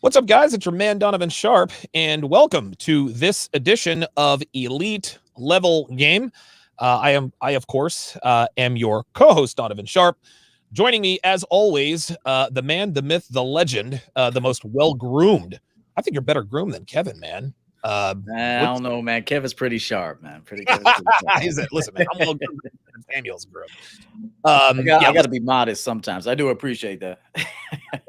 What's up, guys? It's your man, Donovan Sharpe, and welcome to this edition of Elite Level Game. I of course, am your co-host, Donovan Sharpe. Joining me, as always, the man, the myth, the legend, the most well-groomed. I think you're better groomed than Kevin, man. I don't know, man. Kevin's pretty sharp, man. Kevin's pretty sharp. Listen, man, I'm well-groomed. Samuel's groomed. I got to be modest sometimes. I do appreciate that.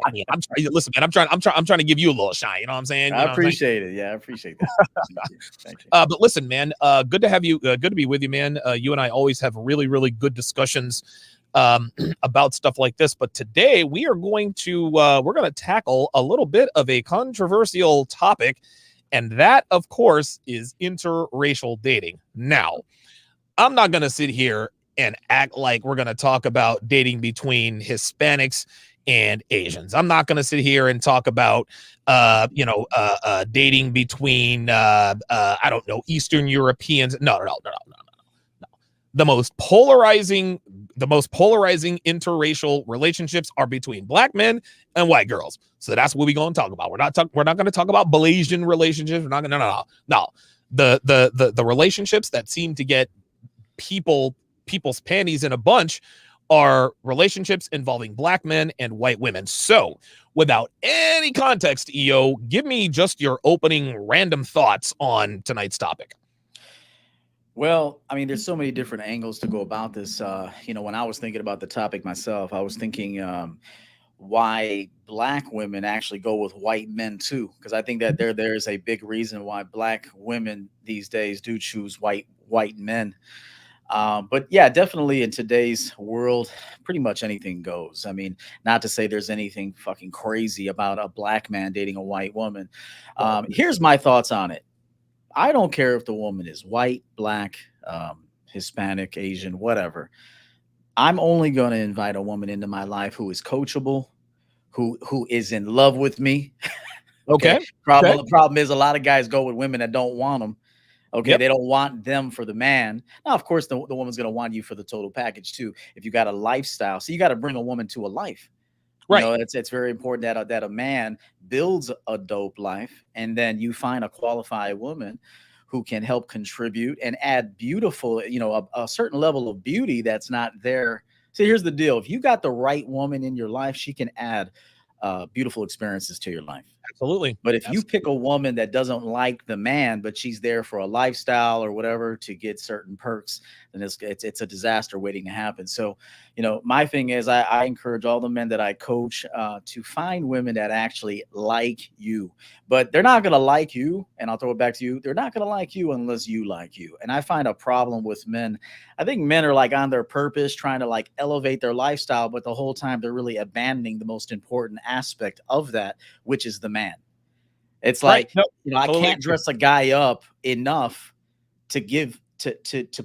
I mean, listen, man. I'm trying to give you a little shine. You know what I'm saying? I appreciate it. Yeah, I appreciate that. Thank you. But listen, man. Good to have you. Good to be with you, man. You and I always have really, really good discussions about stuff like this. But today we are going to tackle a little bit of a controversial topic, and that, of course, is interracial dating. Now, I'm not going to sit here and act like we're going to talk about dating between Hispanics and Asians. I'm not going to sit here and talk about, dating between, I don't know, Eastern Europeans. No. The most polarizing interracial relationships are between black men and white girls. So that's what we're going to talk about. We're not going to talk about Malaysian relationships. We're not going to, no. The relationships that seem to get people's panties in a bunch are relationships involving black men and white women. So without any context, EO, give me just your opening random thoughts on tonight's topic. Well, I mean, there's so many different angles to go about this. When I was thinking about the topic myself, I was thinking why black women actually go with white men too, because I think that there's a big reason why black women these days do choose white men. But yeah, definitely in today's world, pretty much anything goes. I mean, not to say there's anything fucking crazy about a black man dating a white woman. Here's my thoughts on it. I don't care if the woman is white, black, Hispanic, Asian, whatever. I'm only going to invite a woman into my life who is coachable, who is in love with me. Okay. The problem is a lot of guys go with women that don't want them. Okay, yep. They don't want them for the man. Now, of course, the woman's going to want you for the total package too. If you got a lifestyle, so you got to bring a woman to a life. Right. You know, it's very important that a man builds a dope life, and then you find a qualified woman who can help contribute and add beautiful, a certain level of beauty that's not there. So here's the deal: if you got the right woman in your life, she can add beautiful experiences to your life. Absolutely. But if you pick a woman that doesn't like the man, but she's there for a lifestyle or whatever to get certain perks, then it's a disaster waiting to happen. So, my thing is I encourage all the men that I coach to find women that actually like you, but they're not going to like you. And I'll throw it back to you. They're not going to like you unless you like you. And I find a problem with men. I think men are like on their purpose, trying to like elevate their lifestyle, but the whole time they're really abandoning the most important aspect of that, which is the man. It's like, I can't dress a guy up enough to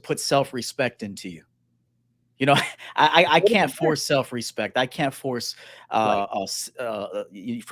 put self-respect into you. I can't force self-respect. I can't force for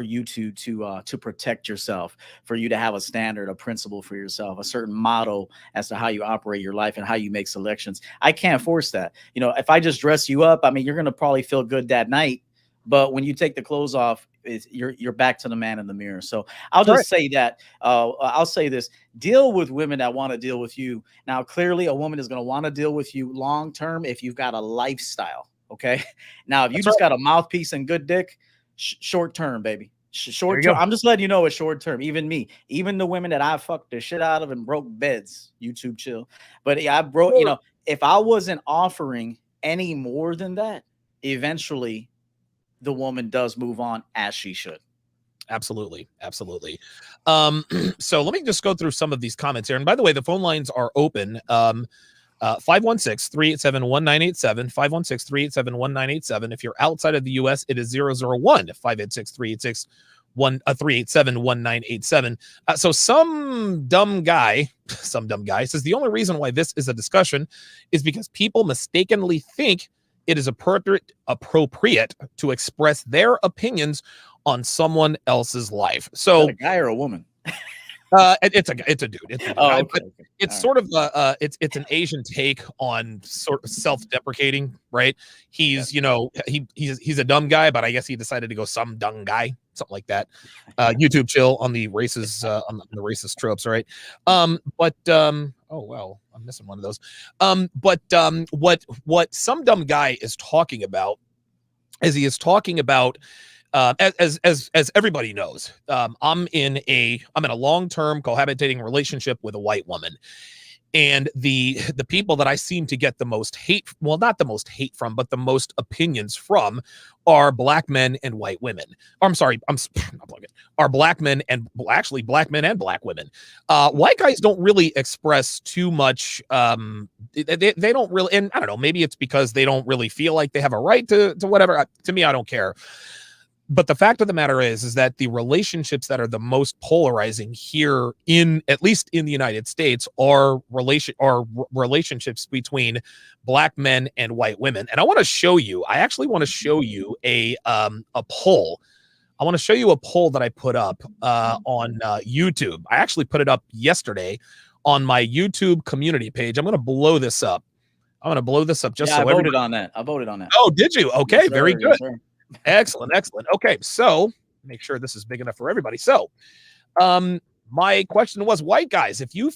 you to protect yourself, for you to have a standard, a principle for yourself, a certain motto as to how you operate your life and how you make selections. I can't force that. If I just dress you up, I mean, you're going to probably feel good that night. But when you take the clothes off, you're back to the man in the mirror. So I'll just say that. I'll say this: deal with women that want to deal with you. Now, clearly, a woman is going to want to deal with you long term if you've got a lifestyle. Okay. Now, if you just got a mouthpiece and good dick, short term, baby. Short term. I'm just letting you know it's short term. Even me, even the women that I fucked the shit out of and broke beds. YouTube chill. But I broke. If I wasn't offering any more than that, eventually the woman does move on, as she should. Absolutely. So let me just go through some of these comments here. And by the way, the phone lines are open. 516-387-1987, 516-387-1987. If you're outside of the US, it is 001-586-387-1987. So some dumb guy says the only reason why this is a discussion is because people mistakenly think it is appropriate to express their opinions on someone else's life. So a guy or a woman? It's a dude. It's a dude. Oh, okay, okay. It's All right. sort of it's an Asian take on sort of self-deprecating, right? He's Gotcha. he's a dumb guy, but I guess he decided to go some dumb guy, something like that. YouTube chill on the races on the racist tropes, right? Oh well, I'm missing one of those. What some dumb guy is talking about is he is talking about as everybody knows, I'm in a long-term cohabitating relationship with a white woman, and the people that I seem to get the most hate, well, not the most hate from, but the most opinions from, are black men and white women. Or, I'm sorry, I'm not plugging. Are black men and actually black men and black women. White guys don't really express too much. They don't really, and I don't know, maybe it's because they don't really feel like they have a right to whatever. To me, I don't care. But the fact of the matter is that the relationships that are the most polarizing here, in at least in the United States, are relationships between black men and white women. And I want to show you. I actually want to show you a poll. I want to show you a poll that I put up on YouTube. I actually put it up yesterday on my YouTube community page. I'm going to blow this up. I'm going to blow this up just Yeah, so I voted everybody. on that. I voted on that. Oh, did you? Okay, Yes, very sir. good. Yes, sir. Excellent, excellent. Okay, so make sure this is big enough for everybody. So, my question was, white guys, if you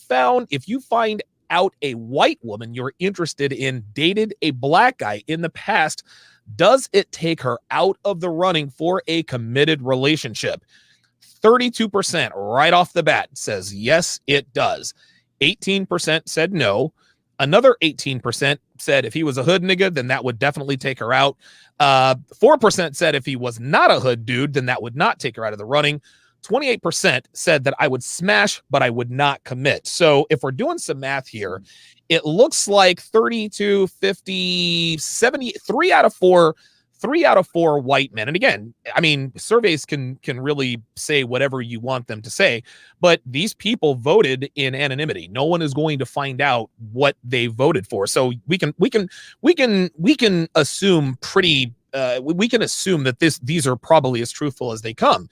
find out a white woman you're interested in dated a black guy in the past, does it take her out of the running for a committed relationship? 32% right off the bat says yes, it does. 18% said no. Another 18% said if he was a hood nigga, then that would definitely take her out. 4% said if he was not a hood dude, then that would not take her out of the running. 28% said that I would smash, but I would not commit. So if we're doing some math here, it looks like 32, 50, 70, 3 out of 4 white men. And again, I mean, surveys can really say whatever you want them to say, but these people voted in anonymity. No one is going to find out what they voted for. So we can assume we can assume that these are probably as truthful as they come.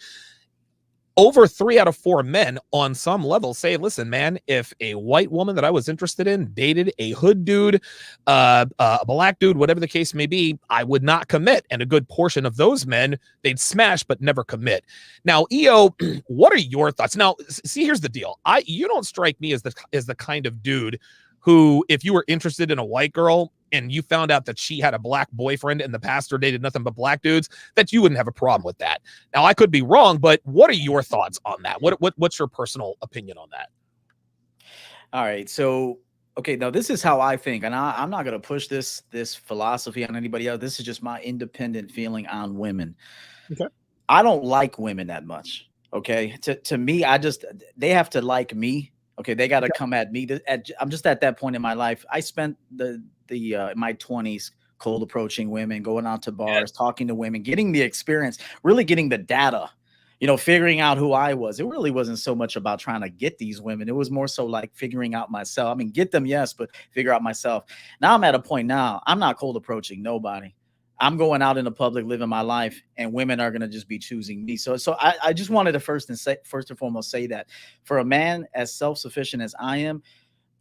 Over 3 out of 4 men on some level say, listen, man, if a white woman that I was interested in dated a hood dude, a black dude, whatever the case may be, I would not commit. And a good portion of those men, they'd smash, but never commit. Now, EO, what are your thoughts? Now, see, here's the deal. You don't strike me as the kind of dude who, if you were interested in a white girl and you found out that she had a black boyfriend and the pastor dated nothing but black dudes, that you wouldn't have a problem with that. Now, I could be wrong, but what are your thoughts on that? What's your personal opinion on that? All right. So, okay, now this is how I think, and I'm not going to push this philosophy on anybody else. This is just my independent feeling on women. Okay. I don't like women that much. Okay. To me, they have to like me. Okay, they got to come at me. I'm just at that point in my life. I spent my 20s cold approaching women, going out to bars, talking to women, getting the experience, really getting the data, figuring out who I was. It really wasn't so much about trying to get these women. It was more so like figuring out myself. I mean, get them, yes, but figure out myself. Now I'm at a point now, I'm not cold approaching nobody. I'm going out in the public, living my life, and women are going to just be choosing me. So I just wanted to first and foremost say that for a man as self-sufficient as I am,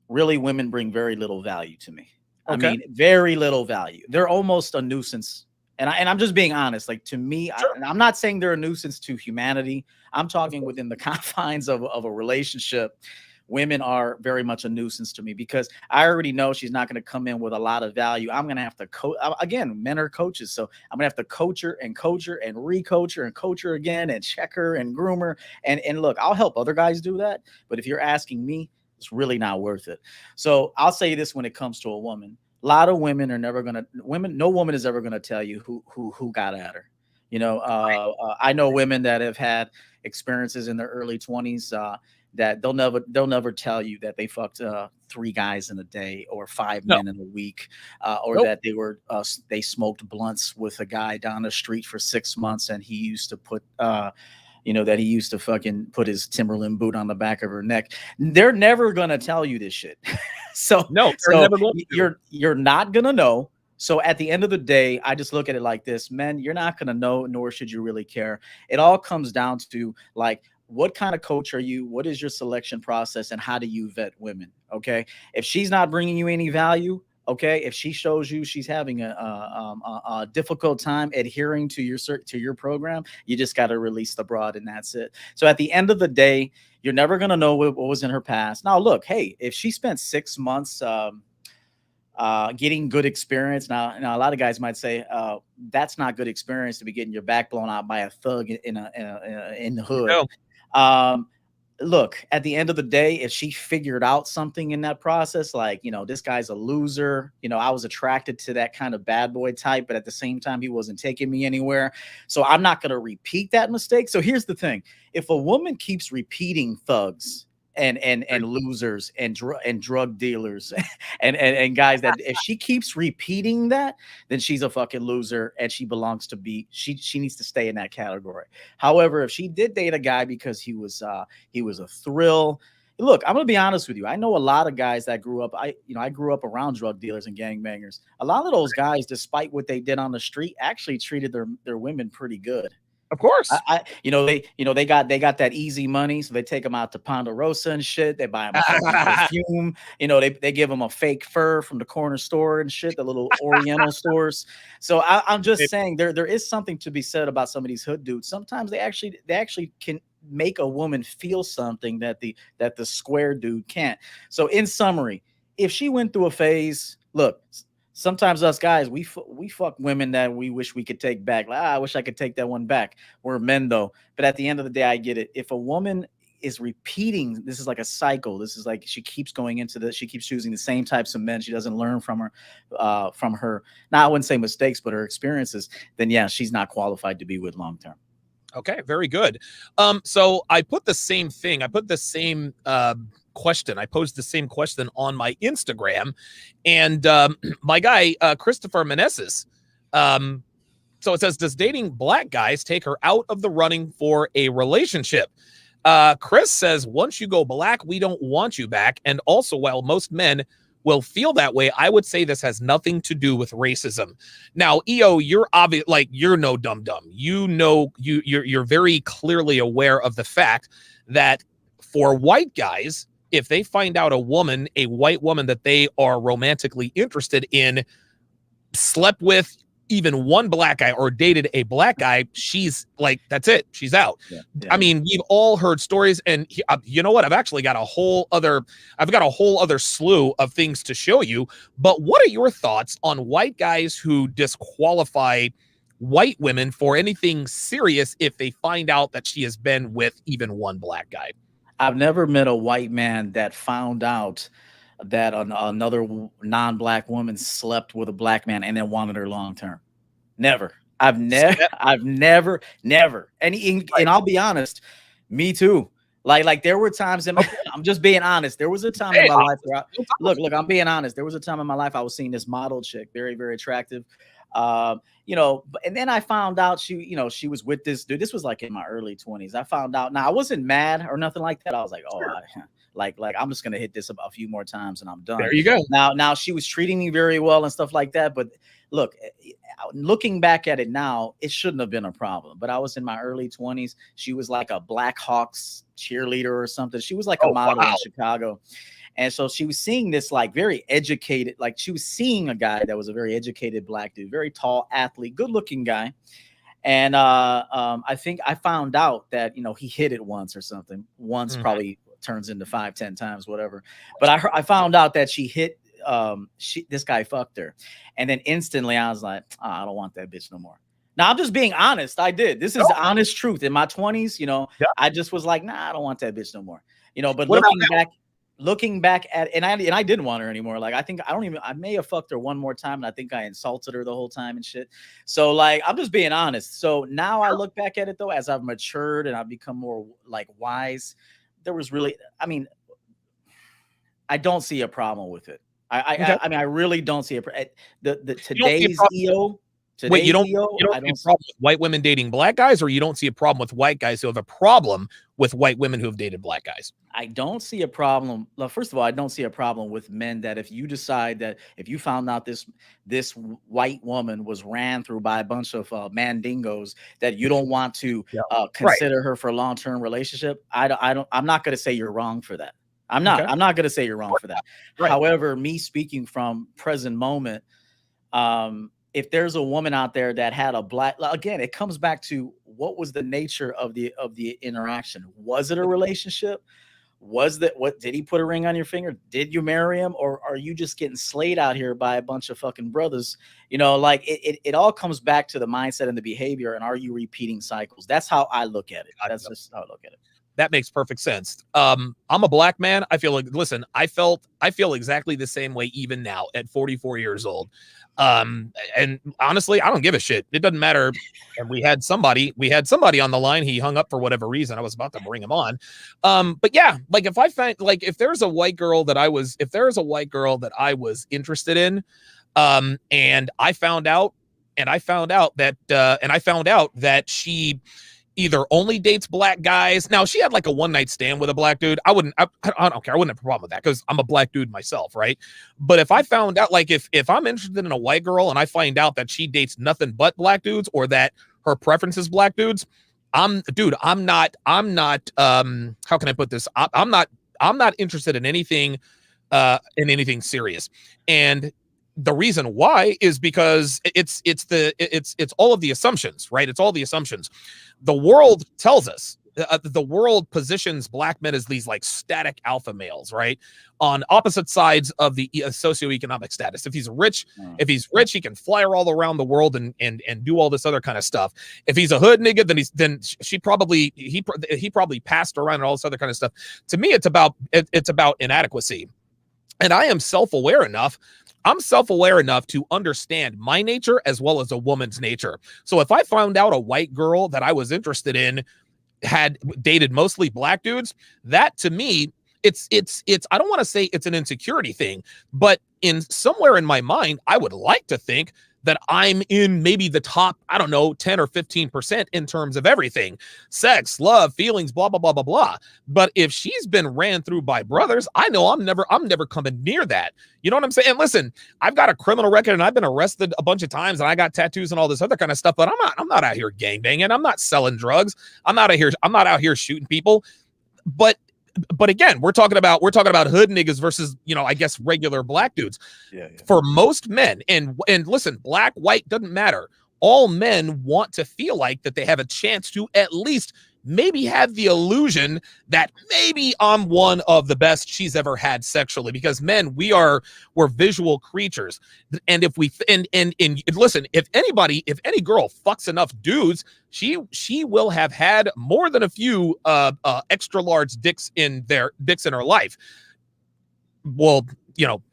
really women bring very little value to me. Okay. I mean, very little value. They're almost a nuisance. And I'm just being honest. Like, to me, sure. I'm not saying they're a nuisance to humanity. I'm talking within the confines of a relationship. Women are very much a nuisance to me because I already know she's not going to come in with a lot of value. I'm going to have to again, men are coaches. So I'm going to have to coach her and re-coach her and coach her again and check her and groom her. And look, I'll help other guys do that. But if you're asking me, it's really not worth it. So I'll say this when it comes to a woman. A lot of women are never going to, no woman is ever going to tell you who got at her. I know women that have had experiences in their early 20s, that they'll never tell you that they fucked 3 guys in a day or 5 men in a week, or that they smoked blunts with a guy down the street for 6 months and he used to put that he used to fucking put his Timberland boot on the back of her neck. They're never gonna tell you this shit. So you're not gonna know. So at the end of the day, I just look at it like this, men, you're not gonna know, nor should you really care. It all comes down to, like, what kind of coach are you? What is your selection process, and how do you vet women? Okay, if she's not bringing you any value, okay, if she shows you she's having a difficult time adhering to your program, you just got to release the broad, and that's it. So at the end of the day, you're never going to know what was in her past. Now look, hey, if she spent 6 months getting good experience. Now a lot of guys might say that's not good experience to be getting your back blown out by a thug in the You hood. know, Um, Look, at the end of the day, if she figured out something in that process, like, this guy's a loser, I was attracted to that kind of bad boy type, but at the same time, he wasn't taking me anywhere. So I'm not going to repeat that mistake. So here's the thing. If a woman keeps repeating thugs and losers and drug dealers and guys, that if she keeps repeating that, then she's a fucking loser, and she belongs to be she needs to stay in that category. However, if she did date a guy because he was a thrill. Look, I'm gonna be honest with you. I know a lot of guys that grew up. I grew up around drug dealers and gangbangers. A lot of those guys, despite what they did on the street, actually treated their women pretty good. of course. They got that easy money, so they take them out to Ponderosa and shit. They buy them a fucking perfume. They give them a fake fur from the corner store and shit, the little Oriental stores. So I'm just saying there is something to be said about some of these hood dudes. Sometimes they actually can make a woman feel something that the square dude can't. So in summary, if she went through a phase, look. Sometimes us guys, we fuck women that we wish we could take back. Like, I wish I could take that one back. We're men though. But at the end of the day, I get it. If a woman is repeating, this is like a cycle. This is like she keeps going into this. She keeps choosing the same types of men. She doesn't learn from her. Now I wouldn't say mistakes, but her experiences. Then yeah, she's not qualified to be with long term. Okay, very good. So I put the same thing. I put the same question. I posed the same question on my Instagram, and my guy Christopher Meneses. So it says, does dating black guys take her out of the running for a relationship? Chris says, once you go black, we don't want you back. And also, while most men will feel that way, I would say this has nothing to do with racism. Now, EO, you're obvious, like you're no dum dum. You're very clearly aware of the fact that for white guys, if they find out a white woman that they are romantically interested in, slept with even one black guy or dated a black guy, she's like, that's it. She's out. Yeah. I mean, we've all heard stories, and you know what? I've actually got a whole other slew of things to show you. But what are your thoughts on white guys who disqualify white women for anything serious if they find out that she has been with even one black guy? I've never met a white man that found out that another non-black woman slept with a black man and then wanted her long term. Never. I've never. And I'll be honest, me too. Like there were times I'm just being honest. There was a time in my life where look, I'm being honest. There was a time in my life I was seeing this model chick, very, very attractive. And then I found out she was with this dude. This was like in my early 20s. I found out. Now I wasn't mad or nothing like that. I was like, oh, like I'm just gonna hit this a few more times and I'm done. There you go. Now she was treating me very well and stuff like that. But look, looking back at it now, it shouldn't have been a problem. But I was in my early 20s. She was like a Blackhawks cheerleader or something. She was like a model in Chicago. And so she was seeing this like very educated, like she was seeing a guy that was a very educated black dude, very tall athlete, good looking guy. And I think I found out that, he hit it once or something. Once probably turns into 5-10 times, whatever. But I found out that she hit this guy fucked her. And then instantly I was like, oh, I don't want that bitch no more. Now I'm just being honest. I did. This is the honest truth. In my 20s, I just was like, nah, I don't want that bitch no more. But looking back at and I didn't want her anymore. Like I may have fucked her one more time, and I think I insulted her the whole time and shit. So like I'm just being honest. So now I look back at it though, as I've matured and I've become more like wise. There was really, I don't see a problem with it. I mean, I really don't see the today's EO. Wait, Today's EO, you don't I see don't. a problem with white women dating black guys, or you don't see a problem with white guys who have a problem with white women who have dated black guys? I don't see a problem. Well, first of all, I don't see a problem with men that if you decide that if you found out white woman was ran through by a bunch of mandingos, that you don't want to Yeah. Right. consider her for a long term relationship. I don't. I'm not going to say you're wrong for that. I'm not. Okay. I'm not going to say you're wrong for that. Right. However, me speaking from present moment, if there's a woman out there that had a black, again, it comes back to what was the nature of the interaction. Was it a relationship? Was that what did he put a ring on your finger? Did you marry him? Or are you just getting slayed out here by a bunch of fucking brothers? Like it all comes back to the mindset and the behavior. And are you repeating cycles? That's how I look at it. That's just how I look at it. That makes perfect sense. I'm a black man. I feel like, listen, I feel exactly the same way even now at 44 years old. And honestly, I don't give a shit. It doesn't matter. And we had somebody on the line. He hung up for whatever reason. I was about to bring him on. But yeah, like if I find, like, if there's a white girl that I was interested in, and I found out that she either only dates black guys. Now, she had like a one night stand with a black dude. I don't care. I wouldn't have a problem with that because I'm a black dude myself, right? But if I found out, like, if I'm interested in a white girl and I find out that she dates nothing but black dudes, or that her preference is black dudes, I'm not, how can I put this? I'm not interested in anything serious. And the reason why is because it's all of the assumptions, right? It's all the assumptions. The world tells us, the world positions black men as these like static alpha males, right? On opposite sides of the socioeconomic status. If he's rich, he can fly her all around the world and do all this other kind of stuff. If he's a hood nigga, then he probably passed around and all this other kind of stuff. To me, it's about inadequacy. And I am self-aware enough to understand my nature as well as a woman's nature. So if I found out a white girl that I was interested in had dated mostly black dudes, that to me, it's I don't want to say it's an insecurity thing, but in somewhere in my mind, I would like to think that I'm in maybe the top, I don't know, 10 or 15% in terms of everything: sex, love, feelings, blah, blah, blah, blah, blah. But if she's been ran through by brothers, I know I'm never coming near that. You know what I'm saying? And listen, I've got a criminal record and I've been arrested a bunch of times and I got tattoos and all this other kind of stuff, but I'm not out here gangbanging. I'm not selling drugs. I'm not out here shooting people. But again, we're talking about hood niggas versus, I guess, regular black dudes. Yeah. For most men, and listen, black, white, doesn't matter. All men want to feel like that they have a chance to at least maybe have the illusion that maybe I'm one of the best she's ever had sexually, because men, we're visual creatures. And if we, and listen, if any girl fucks enough dudes, she will have had more than a few extra large dicks in her life. Well,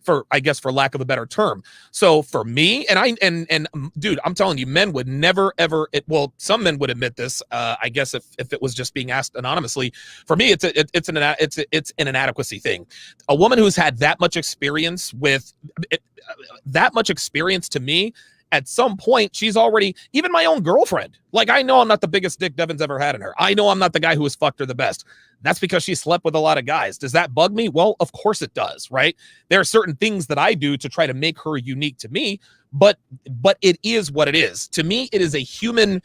for lack of a better term. So for me, and dude, I'm telling you, men would never ever. Some men would admit this. I guess if it was just being asked anonymously, for me, it's an inadequacy thing. A woman who's had that much experience to me, at some point, she's already, even my own girlfriend. Like, I know I'm not the biggest dick Devin's ever had in her. I know I'm not the guy who has fucked her the best. That's because she slept with a lot of guys. Does that bug me? Well, of course it does, right? There are certain things that I do to try to make her unique to me, but it is what it is. To me, it is a human,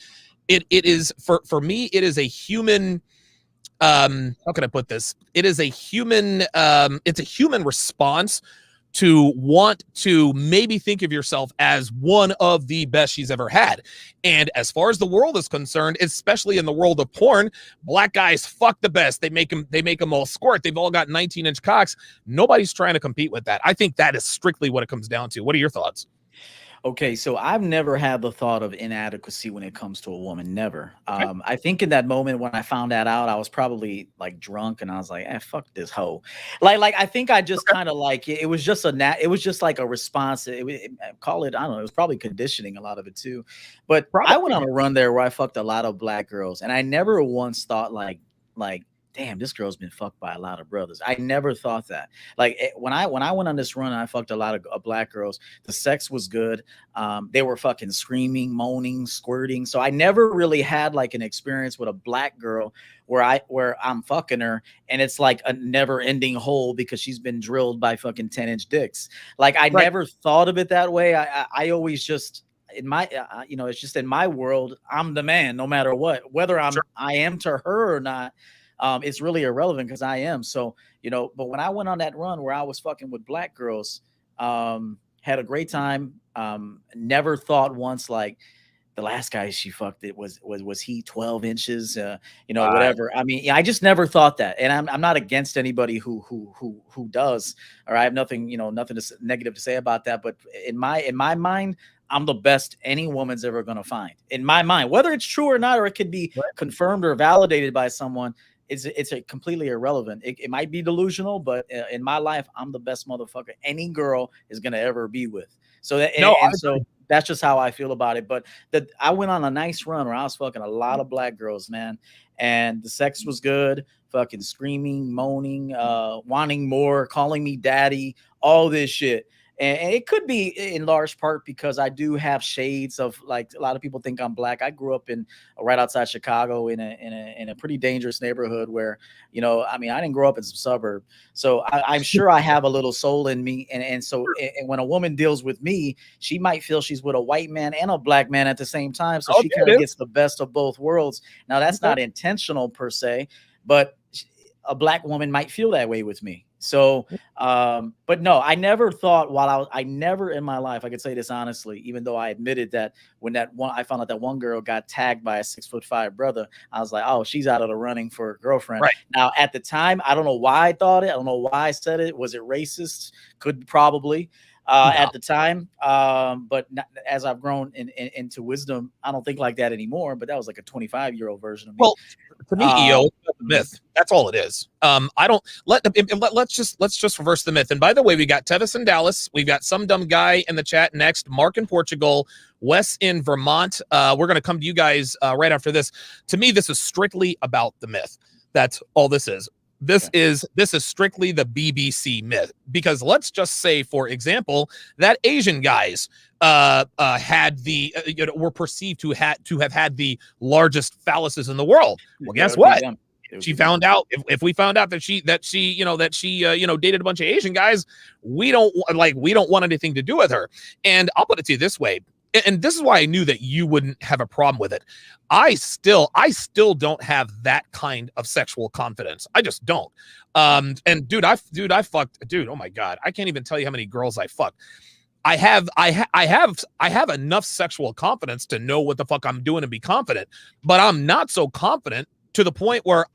for me, it is a human, how can I put this? It is a human, it's a human response to want to maybe think of yourself as one of the best she's ever had. And as far as the world is concerned, especially in the world of porn, black guys fuck the best. They make them all squirt. They've all got 19-inch cocks. Nobody's trying to compete with that. I think that is strictly what it comes down to. What are your thoughts? Okay, so I've never had the thought of inadequacy when it comes to a woman. Never. Okay. I think in that moment when I found that out, I was probably like drunk, and I was like, fuck this hoe." Like I think I just kind of like it was just it was just like a response. Call it, I don't know. It was probably conditioning, a lot of it too. But I went on a run there where I fucked a lot of black girls, and I never once thought like damn, this girl's been fucked by a lot of brothers. I never thought that. Like when I went on this run, and I fucked a lot of black girls. The sex was good. They were fucking screaming, moaning, squirting. So I never really had like an experience with a black girl where I'm fucking her and it's like a never ending hole because she's been drilled by fucking 10-inch dicks. Like I Right. never thought of it that way. I always just in my it's just in my world, I'm the man no matter what, whether Sure. I am to her or not. It's really irrelevant because I am. So, but when I went on that run where I was fucking with black girls, had a great time. Never thought once like the last guy she fucked it was he 12 inches, Right. whatever. I mean, yeah, I just never thought that. And I'm not against anybody who does, or I have nothing, nothing negative to say about that. But in my mind, I'm the best any woman's ever going to find in my mind, whether it's true or not, or it could be Right. confirmed or validated by someone. It's a completely irrelevant. It might be delusional, but in my life, I'm the best motherfucker any girl is gonna ever be with. So that No, I and so agree. that's just how I feel about it. But that I went on a nice run where I was fucking a lot of black girls, man, and the sex was good. Fucking screaming, moaning, wanting more, calling me daddy, all this shit. And it could be in large part because I do have shades of, like, a lot of people think I'm black. I grew up in right outside Chicago in a pretty dangerous neighborhood where, I mean, I didn't grow up in some suburb. So I'm sure I have a little soul in me. And so and when a woman deals with me, she might feel she's with a white man and a black man at the same time. So Oh, she there kind of it is. gets the best of both worlds. Now, that's Okay. not intentional per se, but a black woman might feel that way with me. So, but no, I never thought I never in my life, I could say this honestly, even though I admitted that when I found out that one girl got tagged by a 6'5" brother, I was like, oh, she's out of the running for a girlfriend. Right. Now, at the time, I don't know why I thought it. I don't know why I said it. Was it racist? Could probably. No. At the time, but not, as I've grown into wisdom, I don't think like that anymore. But that was like a 25-year-old version of me. Well, to me, EO, Um, it's about the mhm. myth. That's all it is. I don't let's just reverse the myth. And by the way, we got Tevis in Dallas. We've got some dumb guy in the chat next. Mark in Portugal. Wes in Vermont. We're gonna come to you guys right after this. To me, this is strictly about the myth. That's all this is. This Okay. is strictly the BBC myth, because let's just say, for example, that Asian guys had were perceived to have had the largest phalluses in the world. Well, That guess would be what? them. It would She be them. found out, if we found out that she dated a bunch of Asian guys, we don't want anything to do with her. And I'll put it to you this way, and this is why I knew that you wouldn't have a problem with it. I still don't have that kind of sexual confidence. I just don't. And I fucked, dude. Oh my God, I can't even tell you how many girls I fucked. I have enough sexual confidence to know what the fuck I'm doing and be confident, but I'm not so confident to the point where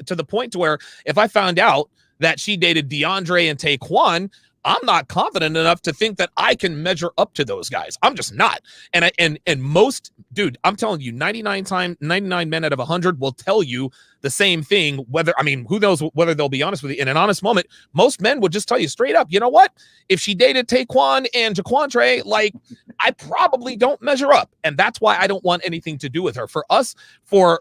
to the point to where if I found out that she dated DeAndre and Taekwon, I'm not confident enough to think that I can measure up to those guys. I'm just not. And most, dude, I'm telling you, 99 men out of 100 will tell you the same thing. Who knows whether they'll be honest with you in an honest moment. Most men would just tell you straight up, you know what? If she dated Taekwon and Jaquantre, like, I probably don't measure up, and that's why I don't want anything to do with her. For us, you're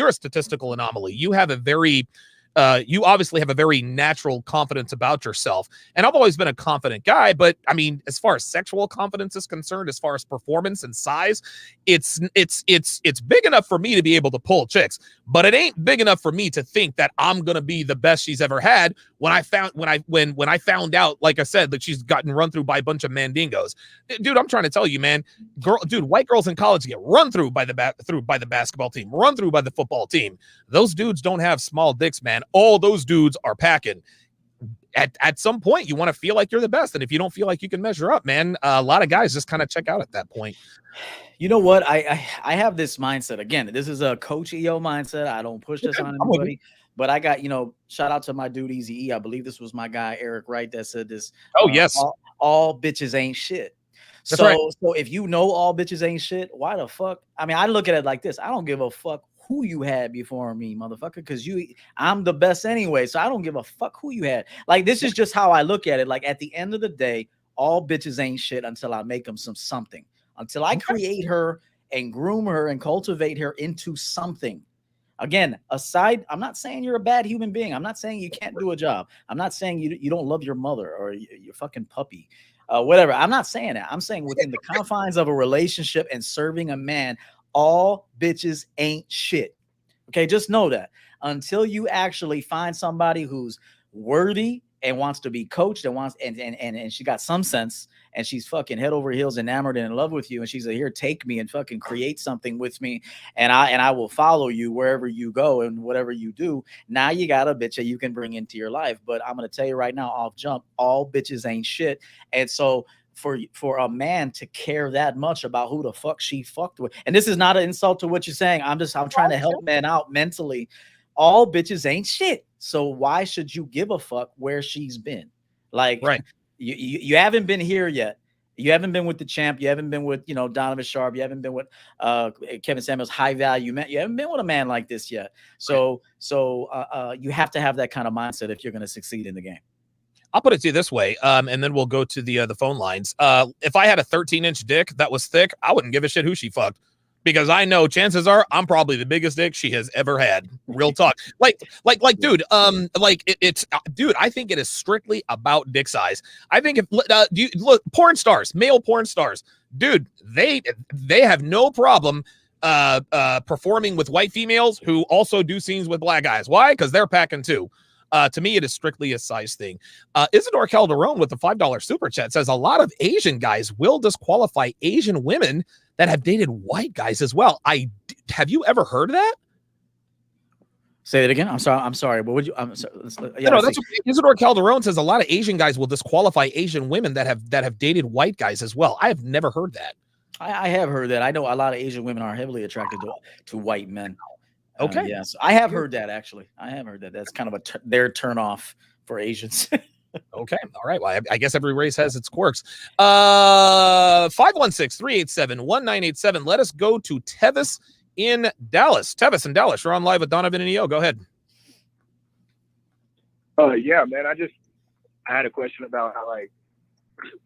a statistical anomaly. You obviously have a very natural confidence about yourself. And I've always been a confident guy, but I mean, as far as sexual confidence is concerned, as far as performance and size, it's big enough for me to be able to pull chicks, but it ain't big enough for me to think that I'm gonna be the best she's ever had. When I found out, like I said, that she's gotten run through by a bunch of mandingos, dude, I'm trying to tell you, man, white girls in college get run through by the basketball team, run through by the football team. Those dudes don't have small dicks, man. All those dudes are packing. At some point, you want to feel like you're the best, and if you don't feel like you can measure up, man, a lot of guys just kind of check out at that point. You know what? I have this mindset. Again, this is a coach EO mindset. I don't push this Okay, on I'm with you. anybody, but I got, shout out to my dude Easy E. I believe this was my guy Eric Wright that said this. Oh yes, All bitches ain't shit. that's right. So if you know all bitches ain't shit, why the fuck? I mean, I look at it like this. I don't give a fuck who you had before me, motherfucker, because I'm the best anyway. So I don't give a fuck who you had. Like, this is just how I look at it. Like, at the end of the day, all bitches ain't shit until I make them something. Until I Okay. create her and groom her and cultivate her into something. Again, aside, I'm not saying you're a bad human being. I'm not saying you can't do a job. I'm not saying you don't love your mother or your fucking puppy, whatever. I'm not saying that. I'm saying within the confines of a relationship and serving a man, all bitches ain't shit. Okay, just know that until you actually find somebody who's worthy and wants to be coached and wants and she got some sense and she's fucking head over heels enamored and in love with you and she's like, here, take me and fucking create something with me and I will follow you wherever you go and whatever you do. Now you got a bitch that you can bring into your life. But I'm gonna tell you right now, off jump, all bitches ain't shit. And so for a man to care that much about who the fuck she fucked with, and this is not an insult to what you're saying. I'm trying to help men out mentally. All bitches ain't shit. So why should you give a fuck where she's been? Like, Right. you haven't been here yet. You haven't been with the champ. You haven't been with, Donovan Sharpe. You haven't been with Kevin Samuels, high value man. You haven't been with a man like this yet. So you have to have that kind of mindset if you're going to succeed in the game. I'll put it to you this way, and then we'll go to the phone lines. If I had a 13-inch dick that was thick, I wouldn't give a shit who she fucked, because I know chances are I'm probably the biggest dick she has ever had. Real talk. Dude, dude, I think it is strictly about dick size. I think if you look, porn stars, male porn stars, dude, they have no problem performing with white females who also do scenes with black guys. Why? Because they're packing too. To me, it is strictly a size thing. Isidore Calderon with the $5 super chat says a lot of Asian guys will disqualify Asian women that have dated white guys as well. Have you ever heard that? Say it again. I'm sorry. What would you? I'm sorry. Yeah, no, that's what Isidore Calderon says. A lot of Asian guys will disqualify Asian women that have dated white guys as well. I have never heard that. I have heard that. I know a lot of Asian women are heavily attracted to white men. Okay. Yes, I have heard that actually. I have heard that. That's kind of their turn off for Asians. Okay. All right. Well, I guess every race has its quirks. 516-387-1987. Let us go to Tevis in Dallas. Tevis in Dallas. You're on live with Donovan and EO. Go ahead. Yeah, man. I had a question about how, like,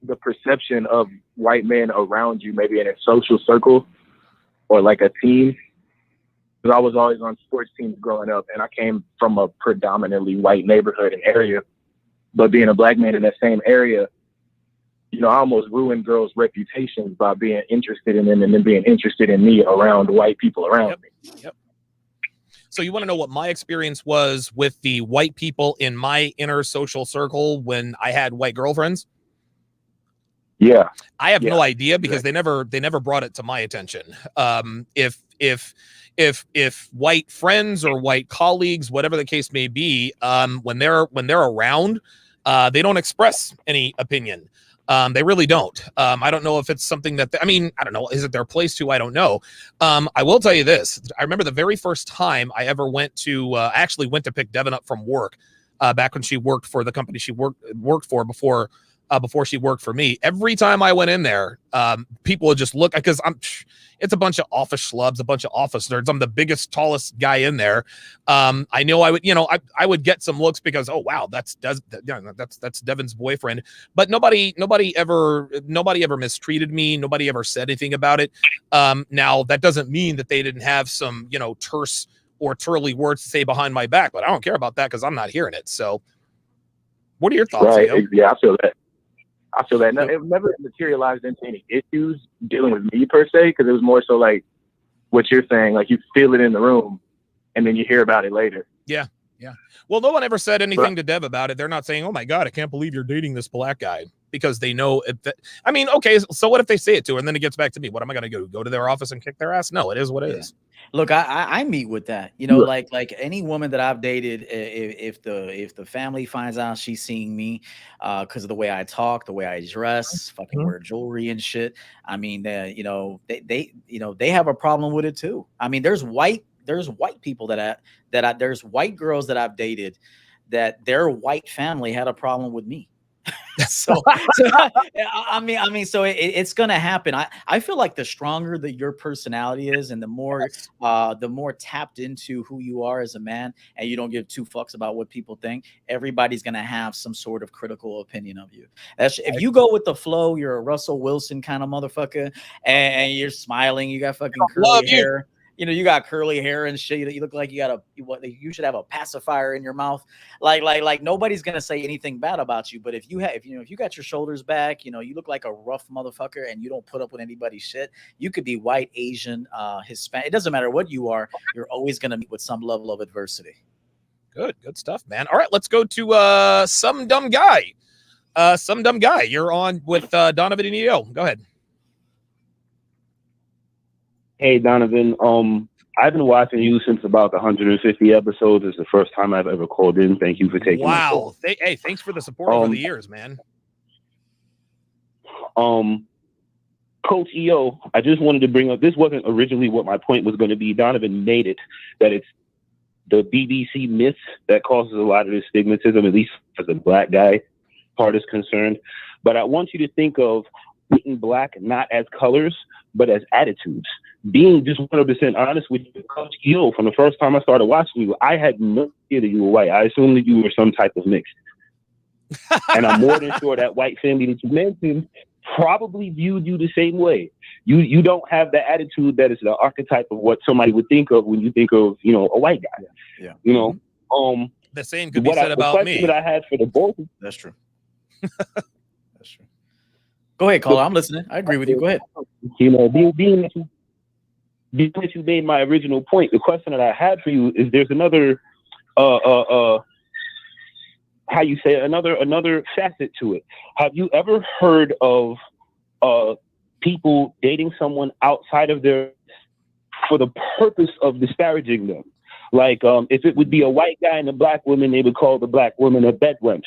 the perception of white men around you, maybe in a social circle or like a team. Because I was always on sports teams growing up, and I came from a predominantly white neighborhood and area. But being a black man in that same area, I almost ruined girls' reputations by being interested in them and then being interested in me around white people around me. Yep. So you want to know what my experience was with the white people in my inner social circle when I had white girlfriends? Yeah. I have no idea, because they never brought it to my attention. If white friends or white colleagues, whatever the case may be, when they're around, they don't express any opinion. They really don't. I don't know if it's something that, I don't know. Is it their place to? I don't know. I will tell you this. I remember the very first time I ever went to, I actually went to pick Devin up from work, back when she worked for the company she worked for before she worked for me. Every time I went in there, people would just look, because it's a bunch of office schlubs, a bunch of office nerds. I'm the biggest, tallest guy in there. I know I would, I would get some looks because, oh wow, that's Devin's boyfriend. But nobody ever mistreated me. Nobody ever said anything about it. Now that doesn't mean that they didn't have some, terse or turly words to say behind my back, but I don't care about that because I'm not hearing it. So what are your thoughts? Right. Yeah, I feel that. No, it never materialized into any issues dealing with me per se, because it was more so like what you're saying, like you feel it in the room and then you hear about it later. Yeah. Well, no one ever said anything to Dev about it. They're not saying, oh my God, I can't believe you're dating this black guy, because they know it. Okay, so what if they say it to her and then it gets back to me? What am I going to go to their office and kick their ass? No, it is what it is. Look, I meet with that, like any woman that I've dated, if the family finds out she's seeing me, because of the way I talk, the way I dress, fucking wear jewelry and shit. They have a problem with it too. There's white people there's white girls that I've dated that their white family had a problem with me. So it's gonna happen. I feel like the stronger that your personality is, and the more tapped into who you are as a man, and you don't give two fucks about what people think, everybody's gonna have some sort of critical opinion of you. If you go with the flow, you're a Russell Wilson kind of motherfucker, and you're smiling, you got fucking curly hair. you got curly hair and shit. You look like you should have a pacifier in your mouth. Like nobody's gonna say anything bad about you. But if you got your shoulders back, you look like a rough motherfucker and you don't put up with anybody's shit. You could be white, Asian, Hispanic. It doesn't matter what you are. You're always gonna meet with some level of adversity. Good stuff, man. All right, let's go to some dumb guy. Some dumb guy. You're on with Donovan and EO. Go ahead. Hey, Donovan. I've been watching you since about the 150 episodes. It's the first time I've ever called in. Thank you for taking my call. Hey, thanks for the support over the years, man. Coach EO, I just wanted to bring up, this wasn't originally what my point was going to be. Donovan made it, that it's the BBC myth that causes a lot of this stigmatism, at least as a black guy part is concerned. But I want you to think of being black not as colors, but as attitudes. Being just 100% honest with you, Coach EO, from the first time I started watching you, I had no idea that you were white. I assumed that you were some type of mixed. And I'm more than sure that white family that you mentioned probably viewed you the same way. You don't have the attitude that is the archetype of what somebody would think of when you think of, a white guy. Yeah. The same could be said about the me. question that I had for the both. That's true. That's true. Go ahead, caller. I'm listening. I agree with you. Go ahead. Being that you made my original point, the question that I had for you is there's another how you say it, another facet to it. Have you ever heard of people dating someone outside of their for the purpose of disparaging them? Like if it would be a white guy and a black woman, they would call the black woman a bedwench.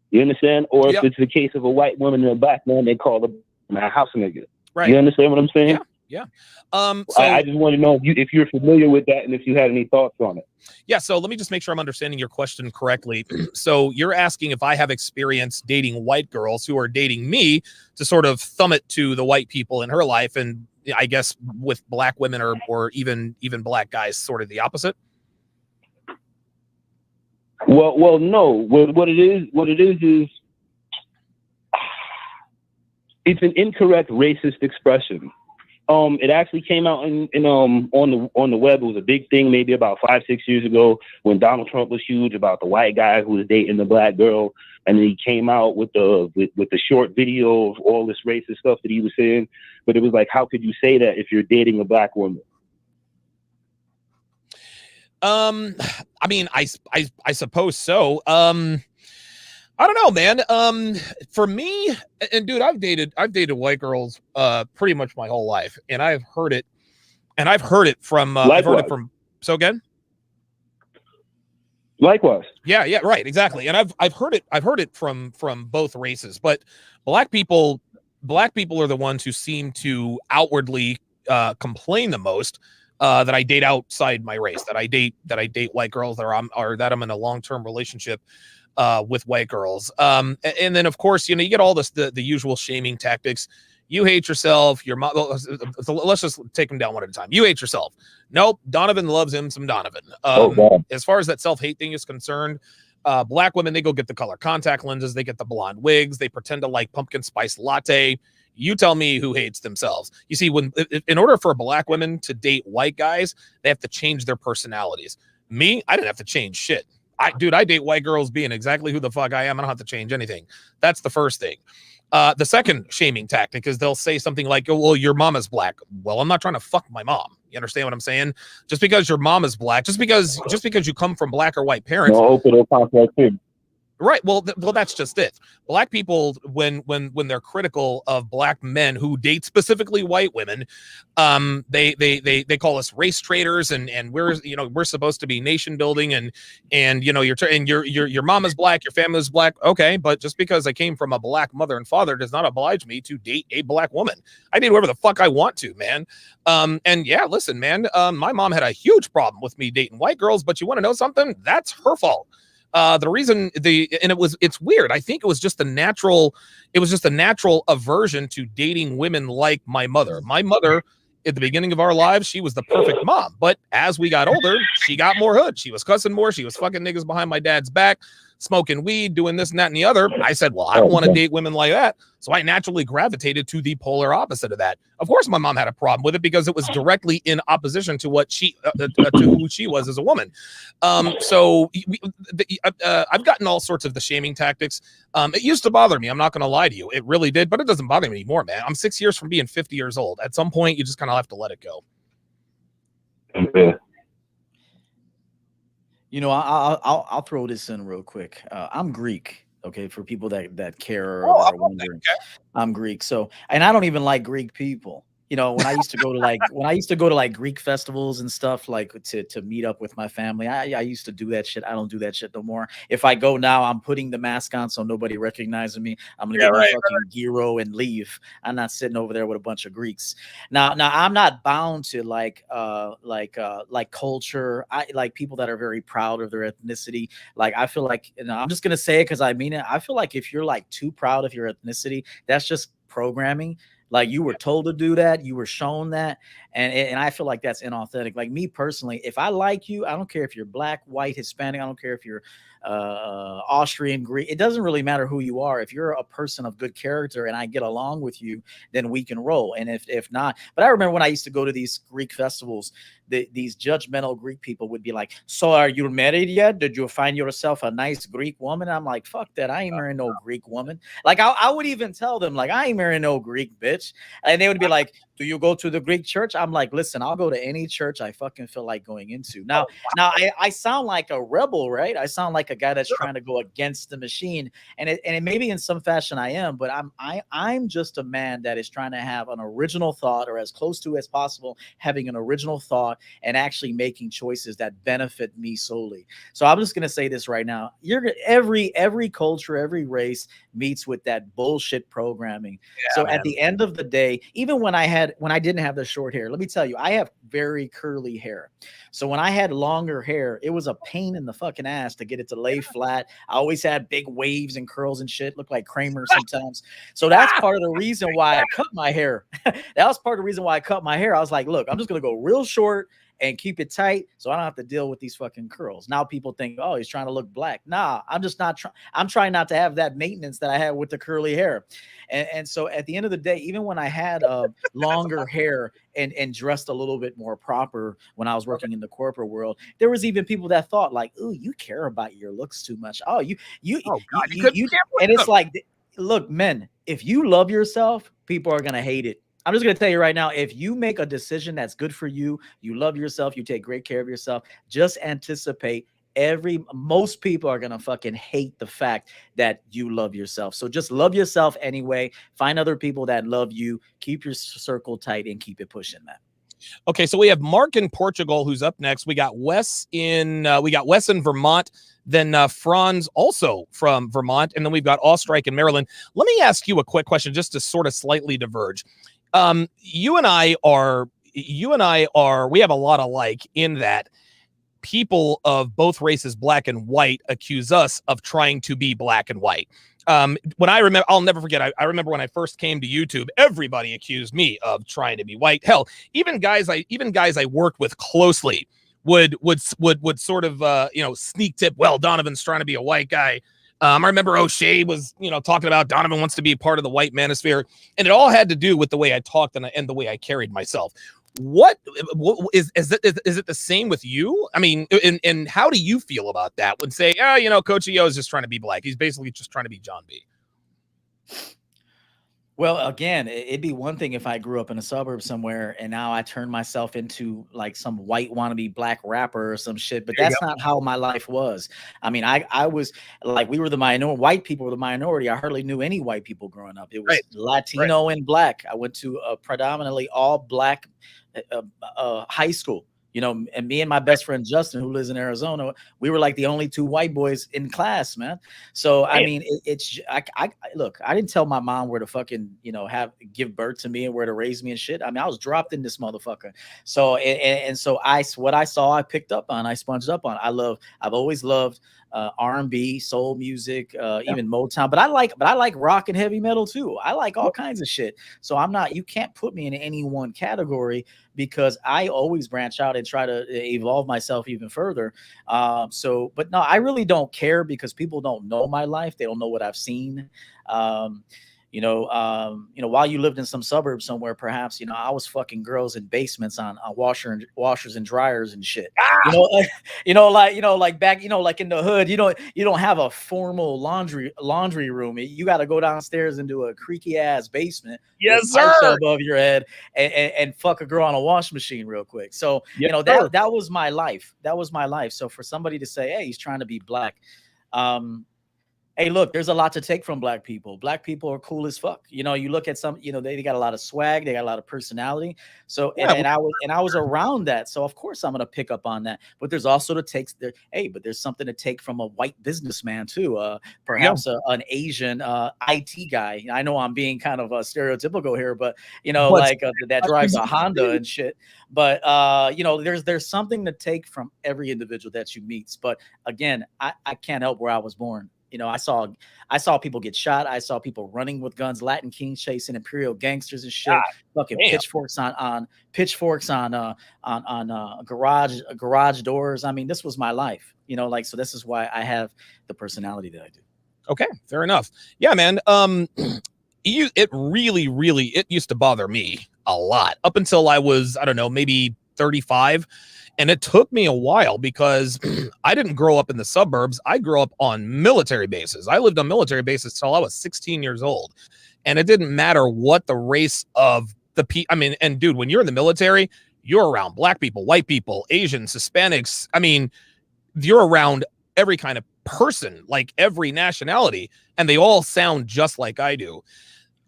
You understand? Or if it's the case of a white woman and a black man, they call the man a house nigga. Right. You understand what I'm saying? Yeah. So I just want to know if you're familiar with that and if you had any thoughts on it. Yeah. So let me just make sure I'm understanding your question correctly. So you're asking if I have experience dating white girls who are dating me to sort of thumb it to the white people in her life, and I guess with black women or even black guys, sort of the opposite. Well, no. What it is it's an incorrect racist expression. It actually came out on the web. It was a big thing maybe about 5-6 years ago when Donald Trump was huge about the white guy who was dating the black girl, and then he came out with the short video of all this racist stuff that he was saying. But it was like, how could you say that if you're dating a black woman? I mean, I suppose so. I don't know, man. For me, and dude, I've dated white girls pretty much my whole life, and I've heard it from so again. Likewise. Yeah, right, exactly. And I've heard it from both races, but black people are the ones who seem to outwardly complain the most that I date outside my race, that I date white girls or that I'm in a long-term relationship with white girls. And then of course, you get all the usual shaming tactics. You hate yourself. Your mom. So let's just take them down one at a time. You hate yourself. Nope. Donovan loves him some Donovan. As far as that self-hate thing is concerned, black women, they go get the color contact lenses. They get the blonde wigs. They pretend to like pumpkin spice latte. You tell me who hates themselves. You see, in order for black women to date white guys, they have to change their personalities. Me, I didn't have to change shit. I date white girls being exactly who the fuck I am. I don't have to change anything. That's the first thing. The second shaming tactic is they'll say something like, oh, well, your mom is black. Well, I'm not trying to fuck my mom. You understand what I'm saying? Just because your mom is black, just because you come from black or white parents. Right. Well, that's just it. Black people, when they're critical of black men who date specifically white women, they call us race traitors, and we're supposed to be nation building, and your mom is black, your family is black. Okay, but just because I came from a black mother and father does not oblige me to date a black woman. I date whoever the fuck I want to, man. And yeah, listen, man. My mom had a huge problem with me dating white girls, but you want to know something? That's her fault. The reason it's weird. I think it was just a natural aversion to dating women like my mother. My mother, at the beginning of our lives, she was the perfect mom. But as we got older, she got more hood. She was cussing more. She was fucking niggas behind my dad's back. smoking weed, doing this and that and the other. I said, well, I don't want to date women like that. So I naturally gravitated to the polar opposite of that. Of course, my mom had a problem with it because it was directly in opposition to what she, to who she was as a woman. I've gotten all sorts of the shaming tactics. It used to bother me. I'm not going to lie to you. It really did, but it doesn't bother me anymore, man. I'm 6 years from being 50 years old. At some point, you just kind of have to let it go. You know, I'll throw this in real quick. I'm Greek. Okay, for people that care or that are wondering, Okay. I'm Greek. So, and I don't even like Greek people. You know, when I used to go to like Greek festivals and stuff, like to meet up with my family, I used to do that shit. I don't do that shit no more. If I go now, I'm putting the mask on so nobody recognizes me. I'm gonna get my fucking gyro and leave. I'm not sitting over there with a bunch of Greeks. Now I'm not bound to like culture. I like people that are very proud of their ethnicity. Like I feel like, you know, I'm just gonna say it because I mean it. I feel like if you're like too proud of your ethnicity, that's just programming. Like you were told to do that, you were shown that, and I feel like that's inauthentic. Like me personally, if I like you, I don't care if you're black, white, Hispanic, I don't care if you're Austrian, Greek. It doesn't really matter who you are. If you're a person of good character and I get along with you, then we can roll. And if not, but I remember when I used to go to these Greek festivals, these judgmental Greek people would be like, "So are you married yet? Did you find yourself a nice Greek woman?" I'm like, "Fuck that! I ain't marrying no Greek woman." Like I would even tell them, like, "I ain't marrying no Greek bitch," and they would be like, "Do you go to the Greek church?" I'm like, "Listen, I'll go to any church I fucking feel like going into." Now I sound like a rebel, right? I sound like a guy that's trying to go against the machine, and it maybe in some fashion I am, but I'm just a man that is trying to have an original thought, or as close to as possible, having an original thought and actually making choices that benefit me solely. So I'm just gonna say this right now: every culture, every race meets with that bullshit programming. So at the end of the day, even when I didn't have the short hair, let me tell you, I have very curly hair. So when I had longer hair, it was a pain in the fucking ass to get it to lay flat. I always had big waves and curls and shit, looked like Kramer sometimes. So that's part of the reason why I cut my hair. That was part of the reason why I cut my hair. I was like, look, I'm just gonna go real short and keep it tight so I don't have to deal with these fucking curls. Now people think, oh, he's trying to look black. Nah, I'm just not trying. I'm trying not to have that maintenance that I had with the curly hair. And so at the end of the day, even when I had longer hair and dressed a little bit more proper when I was working in the corporate world, there was even people that thought like, "Ooh, you care about your looks too much." Oh, you and it's like, look, men, if you love yourself, people are gonna hate it. I'm just going to tell you right now, if you make a decision that's good for you, you love yourself, you take great care of yourself, just anticipate most people are going to fucking hate the fact that you love yourself. So just love yourself anyway. Find other people that love you, keep your circle tight and keep it pushing, man. Okay, so we have Mark in Portugal who's up next. We got Wes in Vermont, then Franz also from Vermont, and then we've got Ostrike in Maryland. Let me ask you a quick question just to sort of slightly diverge. You and I are, we have a lot alike in that people of both races, black and white, accuse us of trying to be black and white. When I remember, I'll never forget. I remember when I first came to YouTube, everybody accused me of trying to be white. Hell, even guys I worked with closely would sort of sneak tip. Well, Donovan's trying to be a white guy. I remember O'Shea was, talking about Donovan wants to be part of the white manosphere, and it all had to do with the way I talked and the way I carried myself. What is it the same with you? I mean, and how do you feel about that when say, Coach EO is just trying to be black. He's basically just trying to be John B. Well, again, it'd be one thing if I grew up in a suburb somewhere and now I turn myself into like some white wannabe black rapper or some shit, but that's not how my life was. I mean, I was like, we were the minority, white people were the minority. I hardly knew any white people growing up. It was Latino and black. I went to a predominantly all black high school. And me and my best friend Justin, who lives in Arizona, we were like the only two white boys in class, man. So I mean, I look, I didn't tell my mom where to fucking give birth to me and where to raise me and shit. I mean, I was dropped in this motherfucker. So and so what I saw, I picked up on, I sponged up on. I've always loved R&B, soul music, even Motown. But I like rock and heavy metal too. I like all kinds of shit. So you can't put me in any one category, because I always branch out and try to evolve myself even further. But no, I really don't care, because people don't know my life. They don't know what I've seen. While you lived in some suburb somewhere, perhaps, I was fucking girls in basements on washers and dryers and shit. Like back, like in the hood, you don't have a formal laundry room. You got to go downstairs into a creaky ass basement. Yes, sir. Above your head and fuck a girl on a wash machine real quick. So, that was my life. That was my life. So for somebody to say, hey, he's trying to be black, hey, look, there's a lot to take from black people. Black people are cool as fuck. You look at some, they got a lot of swag, they got a lot of personality. So, and I was around that. So of course I'm going to pick up on that. But there's also but there's something to take from a white businessman too. Perhaps an Asian IT guy. I know I'm being kind of stereotypical here, but that drives a Honda and shit. But there's something to take from every individual that you meet. But again, I can't help where I was born. I saw people get shot. I saw people running with guns, Latin Kings chasing imperial gangsters and shit. Fucking pitchforks on garage doors. I mean, this was my life. So this is why I have the personality that I do. Okay, fair enough. Yeah, man. It really used to bother me a lot up until I was, I don't know, maybe 35. And it took me a while, because I didn't grow up in the suburbs. I grew up on military bases. I lived on military bases till I was 16 years old. And it didn't matter what the race of and dude, when you're in the military, you're around black people, white people, Asians, Hispanics. I mean, you're around every kind of person, like every nationality, and they all sound just like I do.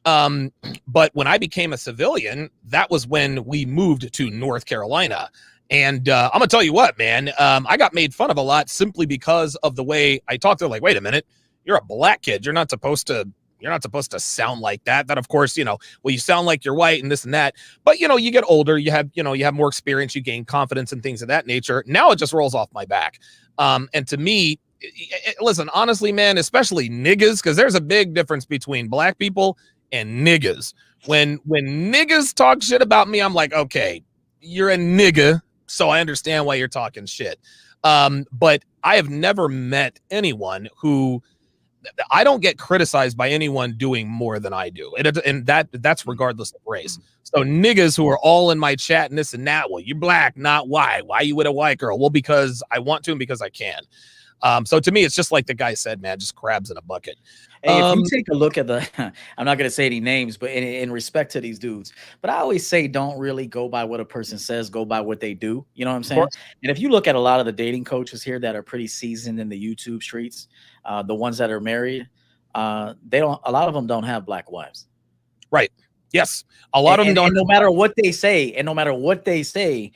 But when I became a civilian, that was when we moved to North Carolina. And I'm gonna tell you what, man, I got made fun of a lot simply because of the way I talked. They're like, wait a minute, you're a black kid. You're not supposed to sound like that. That, of course, you sound like you're white and this and that. But, you get older, you have more experience, you gain confidence and things of that nature. Now it just rolls off my back. And to me, listen, honestly, man, especially niggas, because there's a big difference between black people and niggas. When niggas talk shit about me, I'm like, okay, you're a nigga, so I understand why you're talking shit. But I have never met anyone who, I don't get criticized by anyone doing more than I do. And that's regardless of race. So niggas who are all in my chat and this and that, well, you're black, not white. Why are you with a white girl? Well, because I want to and because I can. So to me, it's just like the guy said, man, just crabs in a bucket. Hey, if you take a look at I'm not going to say any names, but in respect to these dudes, but I always say, don't really go by what a person says, go by what they do. You know what I'm saying? And if you look at a lot of the dating coaches here that are pretty seasoned in the YouTube streets, the ones that are married, a lot of them don't have black wives. Right. Yes. A lot of them don't. No matter what they say,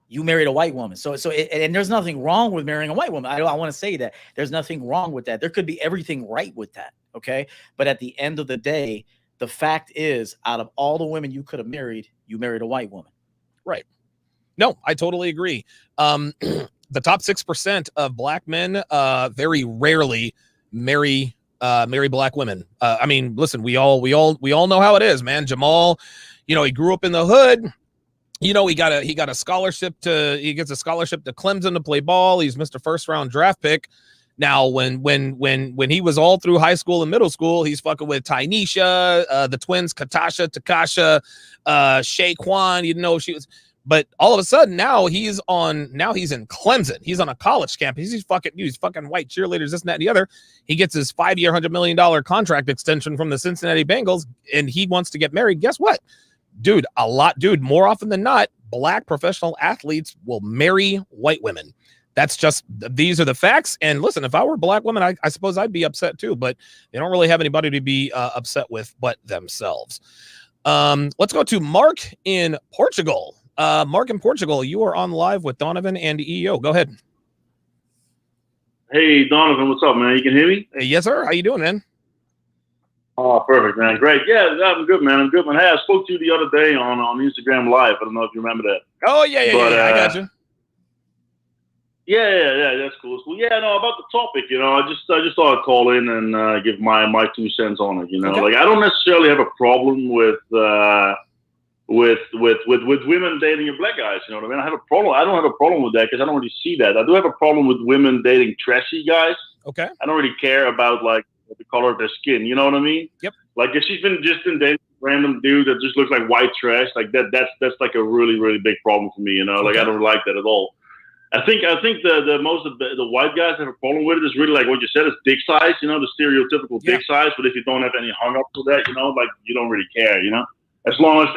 you married a white woman. And there's nothing wrong with marrying a white woman. I want to say that there's nothing wrong with that. There could be everything right with that. Okay. But at the end of the day, the fact is, out of all the women you could have married, you married a white woman. Right. No, I totally agree. The top 6% of black men very rarely marry black women. I mean, listen, we all know how it is, man. Jamal, he grew up in the hood. He gets a scholarship to Clemson to play ball. He's Mr. First round draft pick. Now, when he was all through high school and middle school, he's fucking with Tynesha, the twins, Takasha, Shaquan. She was, but all of a sudden now he's in Clemson. He's on a college campus. He's fucking white cheerleaders, this and that and the other. He gets his 5-year, $100 million contract extension from the Cincinnati Bengals, and he wants to get married. Guess what? Dude, more often than not, black professional athletes will marry white women. These are the facts. And listen, if I were a black woman, I suppose I'd be upset too, but they don't really have anybody to be upset with but themselves. Let's go to Mark in Portugal. Mark in Portugal, you are on live with Donovan and EO. Go ahead. Hey, Donovan, what's up, man? You can hear me? Yes, sir. How you doing, man? Oh, perfect, man. Great. Yeah, I'm good, man. Hey, I spoke to you the other day on Instagram Live. I don't know if you remember that. Oh, yeah, I got you. Yeah, that's cool. It's cool. Yeah, no, about the topic, I just thought I'd call in and give my 2 cents on it. Okay. Like I don't necessarily have a problem with women dating black guys. You know what I mean? I don't have a problem with that because I don't really see that. I do have a problem with women dating trashy guys. Okay. I don't really care about like the color of their skin. You know what I mean? Yep. Like if she's been dating a random dude that just looks like white trash, like that's like a really, really big problem for me. Like I don't like that at all. I think the most of the white guys have a problem with it is really like what you said is dick size, the stereotypical dick size. But if you don't have any hung up to that, like you don't really care, As long as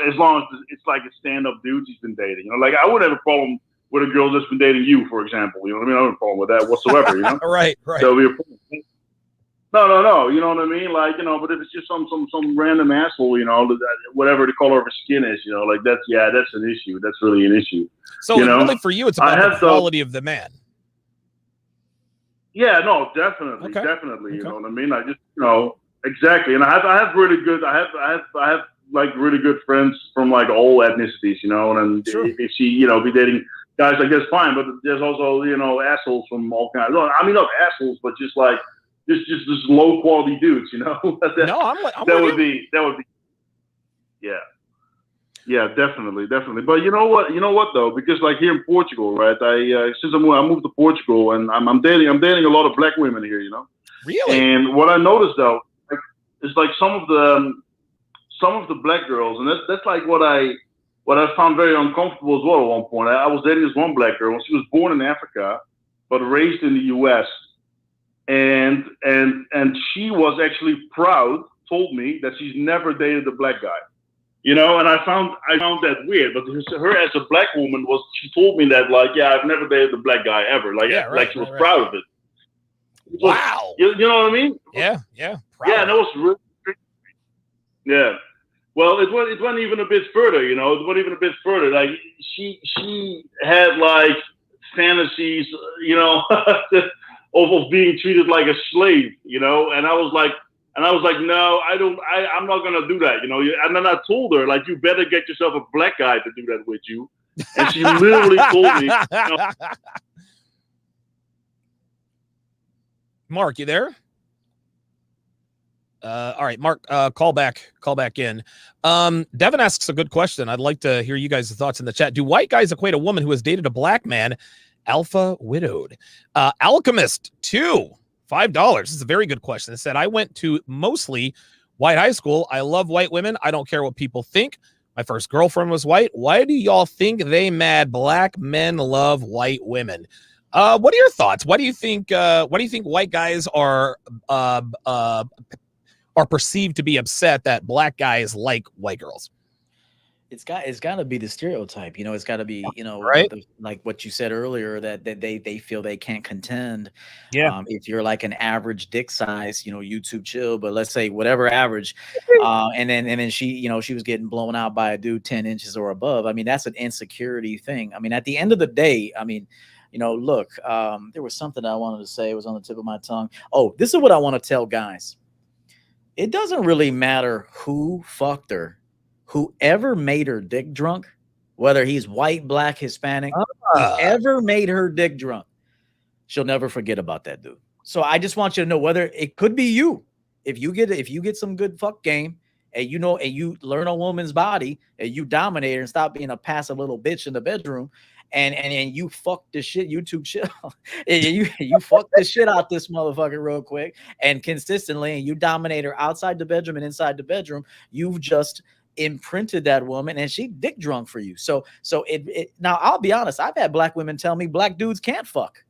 it's like a stand-up dude she's been dating, like I wouldn't have a problem with a girl that's been dating you, for example. You know what I mean? I don't have a problem with that whatsoever. Right. So we. No, you know what I mean? Like, but if it's just some random asshole, whatever the color of his skin is, like that's an issue. That's really an issue. So really for you, it's about the quality of the man. Yeah, no, definitely. Okay. You know what I mean? I just, exactly. And I have really good, I have like really good friends from like all ethnicities, and Sure. if she, be dating guys like that's fine, but there's also, assholes from all kinds. I mean, not assholes, but just like, just low quality dudes, No, that would be, yeah, definitely. But you know what though, because like here in Portugal, right? Since I moved to Portugal, and I'm dating a lot of black women here, Really? And what I noticed though, is like some of the black girls, and that's like what I found very uncomfortable as well at one point. I was dating this one black girl, and she was born in Africa, but raised in the U.S. And she was actually told me that she's never dated a black guy, and I found that weird. But her as a black woman she told me that like, yeah, I've never dated a black guy ever. Like, like she was proud of it. Wow. You know what I mean? Yeah. Proud. Yeah, and it was really, yeah. Well, it went even a bit further, It went even a bit further. Like she had like fantasies, of being treated like a slave, and I was like, no, I'm not gonna do that, And then I told her, like, you better get yourself a black guy to do that with you. And she literally told me, Mark, you there? All right, Mark, call back in. Devin asks a good question. I'd like to hear you guys' thoughts in the chat. Do white guys equate a woman who has dated a black man alpha widowed? Alchemist 2, $5. This is a very good question. It said, I went to mostly white high school. I love white women. I don't care what people think. My first girlfriend was white. Why do y'all think they mad black men love white women? What are your thoughts? Why do you think white guys are perceived to be upset that black guys like white girls? It's got to be the stereotype, it's got to be, right? Like what you said earlier, that they feel they can't contend. Yeah. If you're like an average dick size, YouTube chill, but let's say whatever average, and then she, she was getting blown out by a dude 10 inches or above. I mean, that's an insecurity thing. I mean, at the end of the day, I mean, look, there was something I wanted to say. It was on the tip of my tongue. Oh, this is what I want to tell guys. It doesn't really matter who fucked her. Whoever made her dick drunk, whether he's white, black, Hispanic, whoever made her dick drunk, she'll never forget about that dude. So I just want you to know, whether it could be you, if you get some good fuck game, and and you learn a woman's body, and you dominate her and stop being a passive little bitch in the bedroom, and you fuck the shit, YouTube shit, and you fuck the shit out this motherfucker real quick and consistently, and you dominate her outside the bedroom and inside the bedroom, you've just imprinted that woman, and she dick drunk for you. So it now, I'll be honest, I've had black women tell me black dudes can't fuck.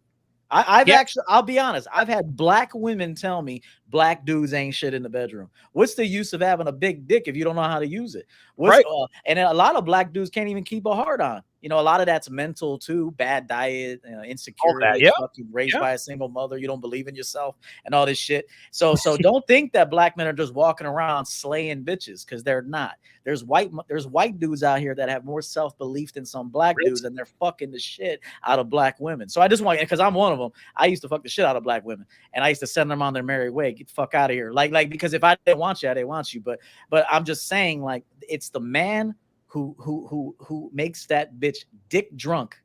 I'll be honest, I've had black women tell me black dudes ain't shit in the bedroom. What's the use of having a big dick if you don't know how to use it? Right. And a lot of black dudes can't even keep a hard on. A lot of that's mental too, bad diet, insecurity, raised by a single mother, you don't believe in yourself and all this shit. So don't think that black men are just walking around slaying bitches, because they're not. There's white dudes out here that have more self-belief than some black dudes, and they're fucking the shit out of black women. So I just want, because I'm one of them, I used to fuck the shit out of black women, and I used to send them on their merry way. Get the fuck out of here. Like, because if I didn't want you, I didn't want you. But I'm just saying, like, it's the man who makes that bitch dick drunk,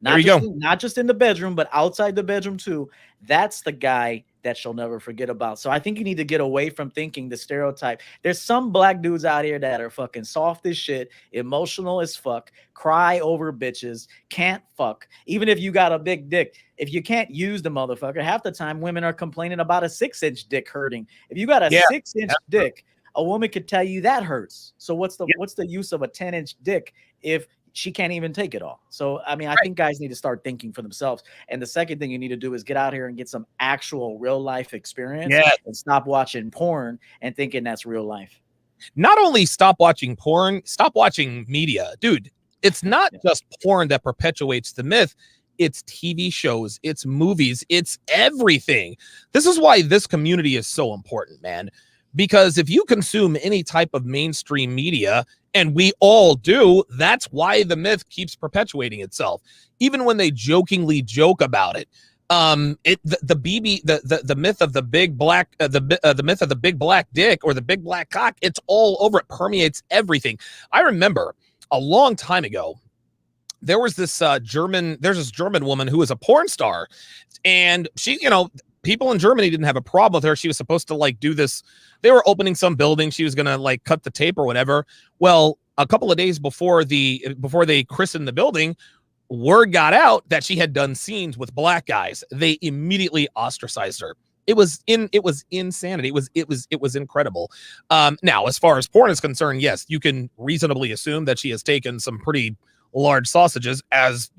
There you go. Not just in the bedroom, but outside the bedroom too. That's the guy that she'll never forget about. So I think you need to get away from thinking the stereotype. There's some black dudes out here that are fucking soft as shit, emotional as fuck, cry over bitches, can't fuck. Even if you got a big dick, if you can't use the motherfucker, half the time women are complaining about a 6-inch dick hurting. If you got a 6-inch dick, a woman could tell you that hurts. So what's the use of a 10-inch dick if she can't even take it all? So, I mean, I think guys need to start thinking for themselves. And the second thing you need to do is get out here and get some actual real life experience and stop watching porn and thinking that's real life. Not only stop watching porn, stop watching media. Dude, it's not just porn that perpetuates the myth. It's TV shows, it's movies, it's everything. This is why this community is so important, man. Because if you consume any type of mainstream media, and we all do, that's why the myth keeps perpetuating itself. Even when they jokingly joke about it, the myth of the big black, the myth of the big black dick or the big black cock, it's all over. It permeates everything. I remember a long time ago, there was this German woman who was a porn star, and she, people in Germany didn't have a problem with her. She was supposed to like do this. They were opening some building. She was going to like cut the tape or whatever. Well, a couple of days before they christened the building, word got out that she had done scenes with black guys. They immediately ostracized her. It was insanity. It was incredible. Now, as far as porn is concerned, yes, you can reasonably assume that she has taken some pretty large sausages, as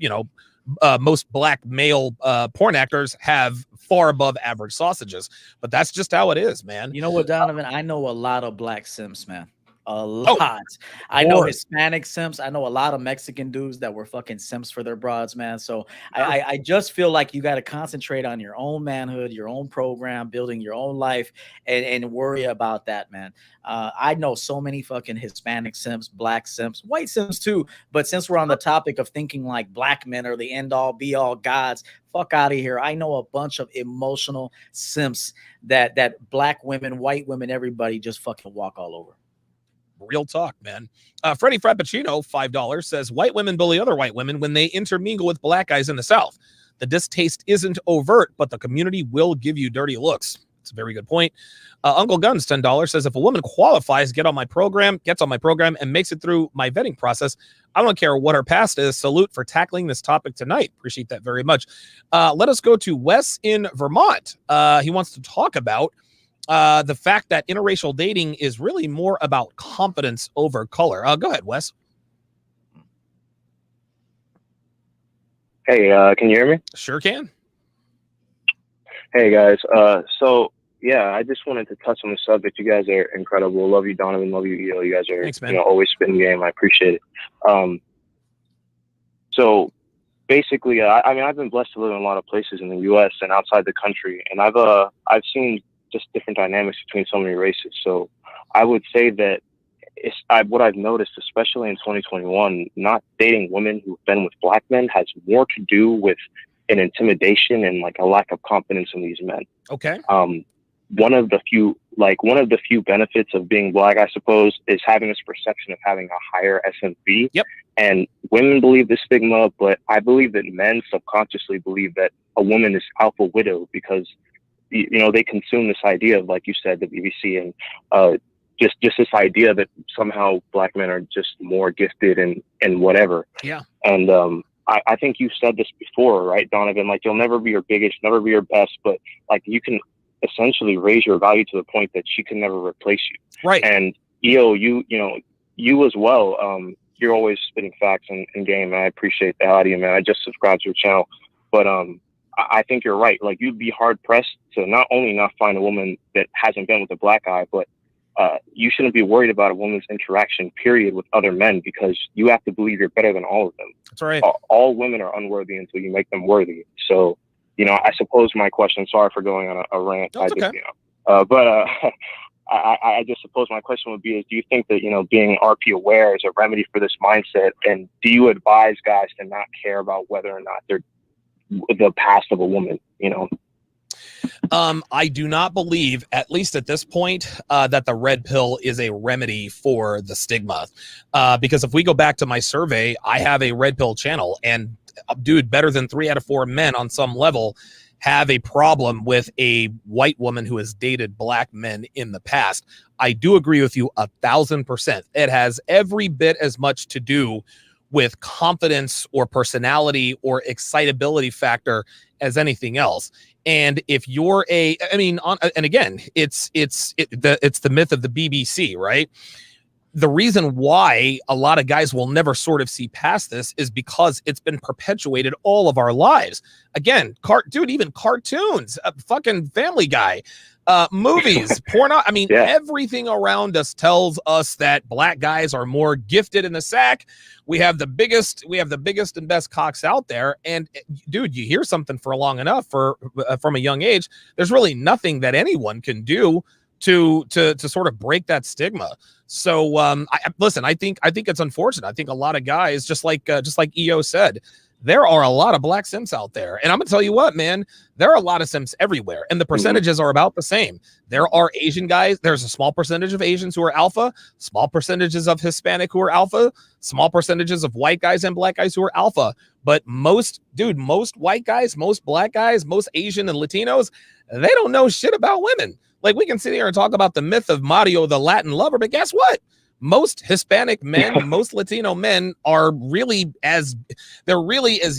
most black male porn actors have far above average sausages, but that's just how it is, man. You know what, Donovan? I know a lot of black simps, man. A lot. I know Hispanic simps. I know a lot of Mexican dudes that were fucking simps for their broads, man. So I just feel like you got to concentrate on your own manhood, your own program, building your own life, and worry about that, man. I know so many fucking Hispanic simps, black simps, white simps too. But since we're on the topic of thinking like black men are the end all be all gods, fuck out of here. I know a bunch of emotional simps that black women, white women, everybody just fucking walk all over. Real talk, man. Freddie Frappuccino, $5, says white women bully other white women when they intermingle with black guys in the South. The distaste isn't overt, but the community will give you dirty looks. It's a very good point. Uncle Guns, $10, says if a woman qualifies, gets on my program, and makes it through my vetting process, I don't care what her past is. Salute for tackling this topic tonight. Appreciate that very much. Let us go to Wes in Vermont. He wants to talk about the fact that interracial dating is really more about confidence over color. Go ahead, Wes. Hey, can you hear me? Sure can. Hey, guys. So, yeah, I just wanted to touch on the subject. You guys are incredible. Love you, Donovan. Love you, Eo. You guys are Thanks, man. Always spitting game. I appreciate it. So, basically, I mean, I've been blessed to live in a lot of places in the U.S. and outside the country, and I've seen just different dynamics between so many races. So I would say that what I've noticed, especially in 2021, not dating women who've been with black men has more to do with an intimidation and like a lack of confidence in these men. Okay. One of the few benefits of being black, I suppose, is having this perception of having a higher SMV. Yep. And women believe the stigma, but I believe that men subconsciously believe that a woman is alpha widow because they consume this idea of, like you said, the BBC and just this idea that somehow black men are just more gifted and whatever. Yeah. And I think you said this before, right, Donovan? Like, you'll never be your biggest, never be your best, but like you can essentially raise your value to the point that she can never replace you. Right. And Eo, you as well. You're always spitting facts and game, and I appreciate the audio, man. I just subscribed to your channel, but I think you're right. Like, you'd be hard pressed to not only not find a woman that hasn't been with a black guy, but you shouldn't be worried about a woman's interaction, period, with other men, because you have to believe you're better than all of them. That's right. All women are unworthy until you make them worthy. So, I suppose my question, sorry for going on a rant. That's okay. I just suppose my question would be, do you think that, being RP aware is a remedy for this mindset? And do you advise guys to not care about whether or not they're the past of a woman, I do not believe, at least at this point, that the red pill is a remedy for the stigma. Because if we go back to my survey, I have a red pill channel, and dude, better than 3 out of 4 men on some level have a problem with a white woman who has dated black men in the past. I do agree with you 1,000%. It has every bit as much to do with confidence or personality or excitability factor as anything else. And if you're and again, it's the myth of the BBC, right? The reason why a lot of guys will never sort of see past this is because it's been perpetuated all of our lives. Again, even cartoons, fucking Family Guy, movies, porno. I mean, everything around us tells us that black guys are more gifted in the sack. We have the biggest and best cocks out there. And dude, you hear something for long enough from a young age, there's really nothing that anyone can do to sort of break that stigma. So listen, I think it's unfortunate. I think a lot of guys, just like EO said, there are a lot of black simps out there. And I'm gonna tell you what, man, there are a lot of simps everywhere, and the percentages are about the same. There are Asian guys, there's a small percentage of Asians who are alpha, small percentages of Hispanic who are alpha, small percentages of white guys and black guys who are alpha. But most white guys, most black guys, most Asian and Latinos, they don't know shit about women. Like, we can sit here and talk about the myth of Mario, the Latin lover, but guess what? Most Hispanic men, most Latino men are really as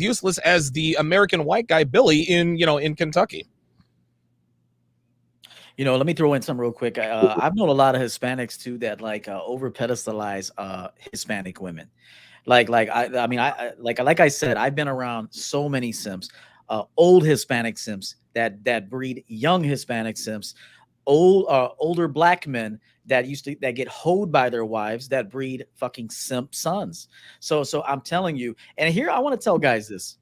useless as the American white guy Billy in Kentucky. Let me throw in some real quick. I've known a lot of Hispanics too that over pedestalize Hispanic women. Like I said, I've been around so many simps, old Hispanic simps that breed young Hispanic simps, older black men that get hoed by their wives that breed fucking simp sons. So I'm telling you, and here I want to tell guys this: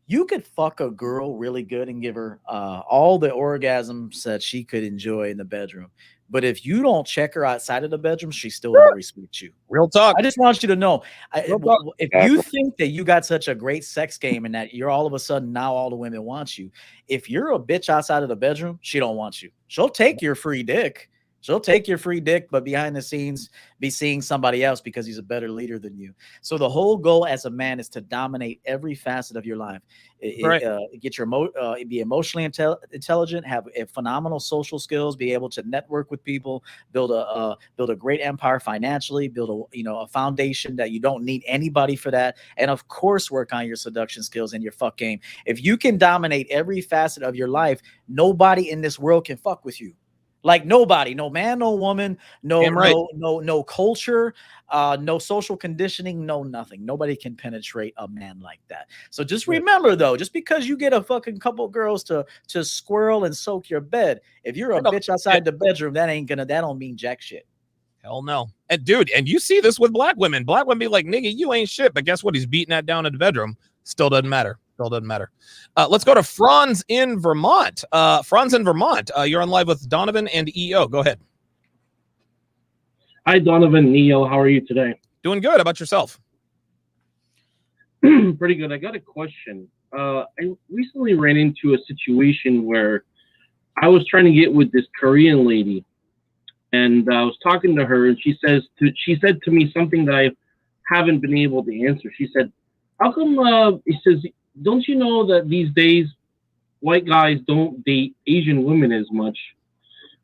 you could fuck a girl really good and give her all the orgasms that she could enjoy in the bedroom, but if you don't check her outside of the bedroom, she still don't respect you. Real talk. I just want you to know, if you think that you got such a great sex game and that you're all of a sudden now all the women want you, if you're a bitch outside of the bedroom, she don't want you. She'll take your free dick. But behind the scenes, be seeing somebody else because he's a better leader than you. So the whole goal as a man is to dominate every facet of your life. Be emotionally intelligent, have phenomenal social skills, be able to network with people, build a great empire financially, build a foundation that you don't need anybody for that, and of course work on your seduction skills and your fuck game. If you can dominate every facet of your life, nobody in this world can fuck with you. Like nobody, no man, no woman, no culture, no social conditioning, no nothing. Nobody can penetrate a man like that. So just remember though, just because you get a fucking couple girls to squirrel and soak your bed, if you're a bitch outside the bedroom, that don't mean jack shit. Hell no. And dude, and you see this with black women. Black women be like, nigga, you ain't shit. But guess what? He's beating that down in the bedroom. Still doesn't matter. Let's go to Franz in Vermont. You're on live with Donovan and EO. Go ahead. Hi, Donovan and EO. How are you today? Doing good. How about yourself? Pretty good. I got a question. I recently ran into a situation where I was trying to get with this Korean lady, and I was talking to her, and she said to me something that I haven't been able to answer. She said, how come, he says, don't you know that these days white guys don't date Asian women as much?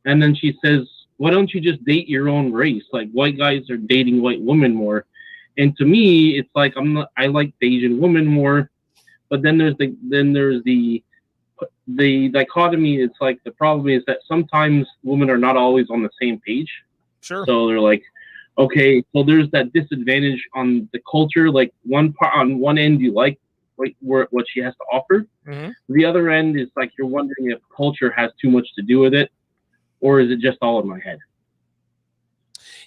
And then she says, why don't you just date your own race? Like, white guys are dating white women more. And to me, it's like, I like the Asian woman more. But then there's the dichotomy. It's like, the problem is that sometimes women are not always on the same page. Sure. So they're like, okay, so there's that disadvantage on the culture. Like, on one end, you like what she has to offer. Mm-hmm. The other end is like, you're wondering if culture has too much to do with it, or is it just all in my head?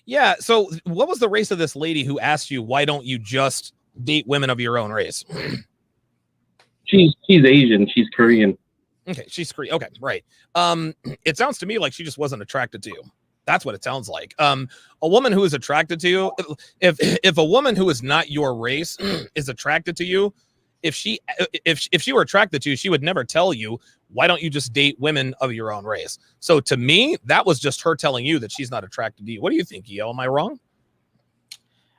Yeah. So what was the race of this lady who asked you, why don't you just date women of your own race? She's Asian. She's Korean. Okay. She's Korean. Okay. Right. It sounds to me like she just wasn't attracted to you. That's what it sounds like. A woman who is attracted to you, if a woman who is not your race is attracted to you, if she were attracted to you, she would never tell you, why don't you just date women of your own race? So to me, that was just her telling you that she's not attracted to you. What do you think, Yo? Am I wrong?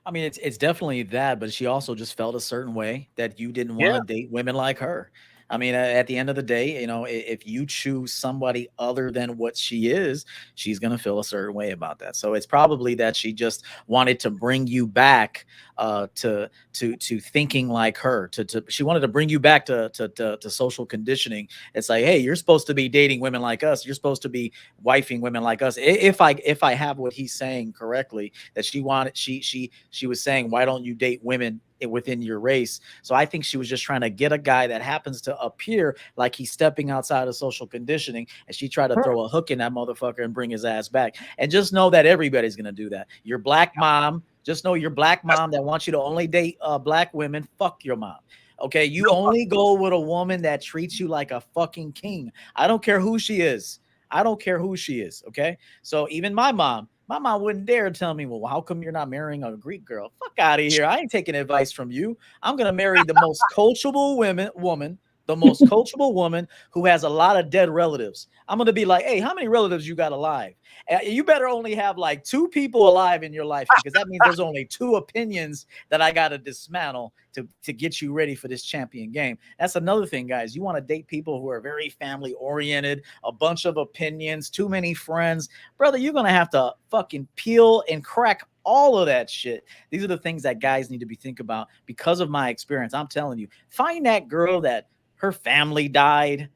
I mean, it's definitely that, but she also just felt a certain way that you didn't want Yeah. to date women like her. I mean, at the end of the day, you know, if you choose somebody other than what she is, she's gonna feel a certain way about that. So it's probably that she just wanted to bring you back to thinking like her. She wanted to bring you back to social conditioning. It's like, hey, you're supposed to be dating women like us. You're supposed to be wifing women like us. If I have what he's saying correctly, that she wanted, she was saying, why don't you date women within your race? So I think she was just trying to get a guy that happens to appear like he's stepping outside of social conditioning, and she tried to throw a hook in that motherfucker and bring his ass back. And just know that everybody's gonna do that. Your black mom, just know your black mom that wants you to only date black women. Fuck your mom. Okay, you only go with a woman that treats you like a fucking king. I don't care who she is. I don't care who she is. Okay, so even my mom wouldn't dare tell me, well, how come you're not marrying a Greek girl? Fuck out of here. I ain't taking advice from you. I'm going to marry the most coachable woman, the most coachable woman who has a lot of dead relatives. I'm going to be like, hey, how many relatives you got alive? You better only have like 2 people alive in your life, because that means there's only 2 opinions that I got to dismantle to get you ready for this champion game. That's another thing, guys. You want to date people who are very family oriented, a bunch of opinions, too many friends. Brother, you're going to have to fucking peel and crack all of that shit. These are the things that guys need to be thinking about. Because of my experience, I'm telling you, find that girl that her family died.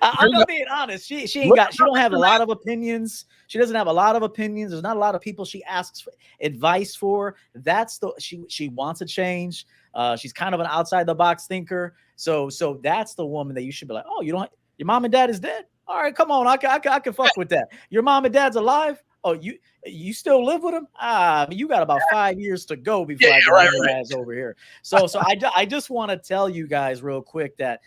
I'm not being honest. She don't have a lot of opinions. She doesn't have a lot of opinions. There's not a lot of people she asks for advice for. That's she wants a change. She's kind of an outside the box thinker. So that's the woman that you should be like, oh, your mom and dad is dead. All right, come on. I can fuck with that. Your mom and dad's alive. Oh, you still live with them? You got about 5 years to go before I get your ass over here. So I just want to tell you guys real quick that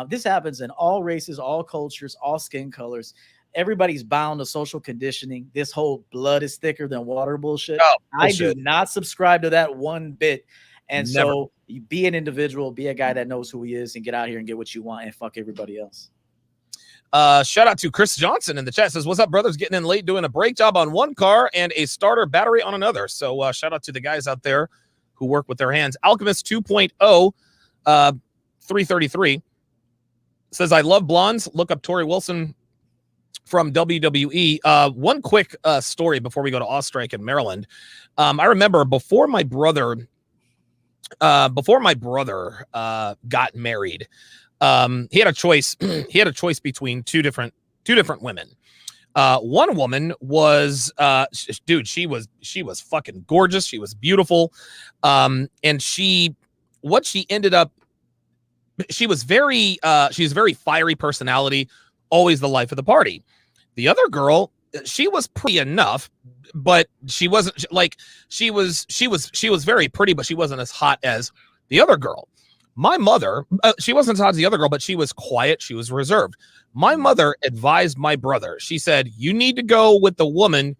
this happens in all races, all cultures, all skin colors. Everybody's bound to social conditioning. This whole blood is thicker than water bullshit. Oh, I do not subscribe to that one bit. And Never. so you be an individual, be a guy that knows who he is, and get out here and get what you want and fuck everybody else. Shout out to Chris Johnson in the chat. Says, what's up, brothers? Getting in late, doing a brake job on one car and a starter battery on another. So shout out to the guys out there who work with their hands. Alchemist 2.0 333 says, I love blondes. Look up Tori Wilson from WWE. One quick story before we go to Ostrike in Maryland. I remember before my brother got married, he had a choice. He had a choice between two different women. One woman was, she was fucking gorgeous. She was beautiful. And she was very fiery personality, always the life of the party. The other girl, she was pretty enough, but she wasn't like, she was very pretty, but she wasn't as hot as the other girl. My mother, she wasn't as hot as the other girl, but she was quiet. She was reserved. My mother advised my brother. She said, you need to go with the woman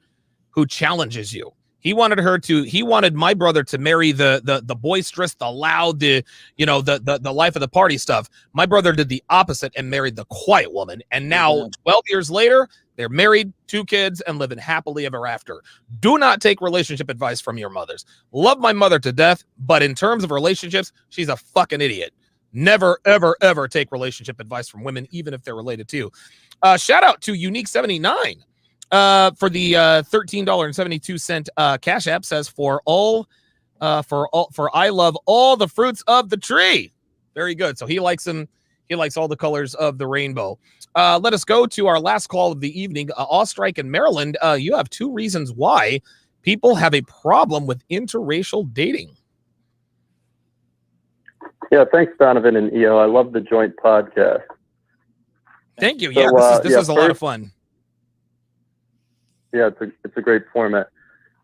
who challenges you. He wanted my brother to marry the boisterous, the loud, the life of the party stuff. My brother did the opposite and married the quiet woman. And now 12 years later, they're married, 2 kids, and living happily ever after. Do not take relationship advice from your mothers. Love my mother to death, but in terms of relationships, she's a fucking idiot. Never, ever, ever take relationship advice from women, even if they're related to you. Shout out to Unique79 for the $13.72 Cash App. Says for I love all the fruits of the tree. Very good. So he likes them. He likes all the colors of the rainbow. Let us go to our last call of the evening. Ostrike in Maryland. You have 2 reasons why people have a problem with interracial dating. Yeah, thanks, Donovan and EO. I love the joint podcast. Thank you. Yeah, this is a lot of fun. Yeah, it's a great format.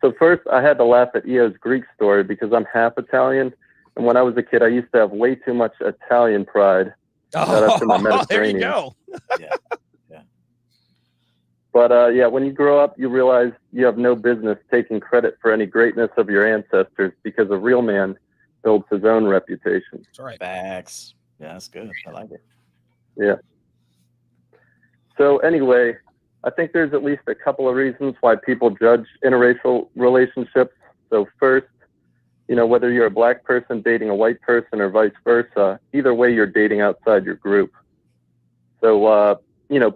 So first, I had to laugh at EO's Greek story because I'm half Italian, and when I was a kid, I used to have way too much Italian pride. There you go. Yeah. But when you grow up, you realize you have no business taking credit for any greatness of your ancestors, because a real man builds his own reputation. That's right. Facts. Yeah, that's good. I like it. Yeah. So anyway, I think there's at least a couple of reasons why people judge interracial relationships. So first, whether you're a black person dating a white person or vice versa, either way, you're dating outside your group. So,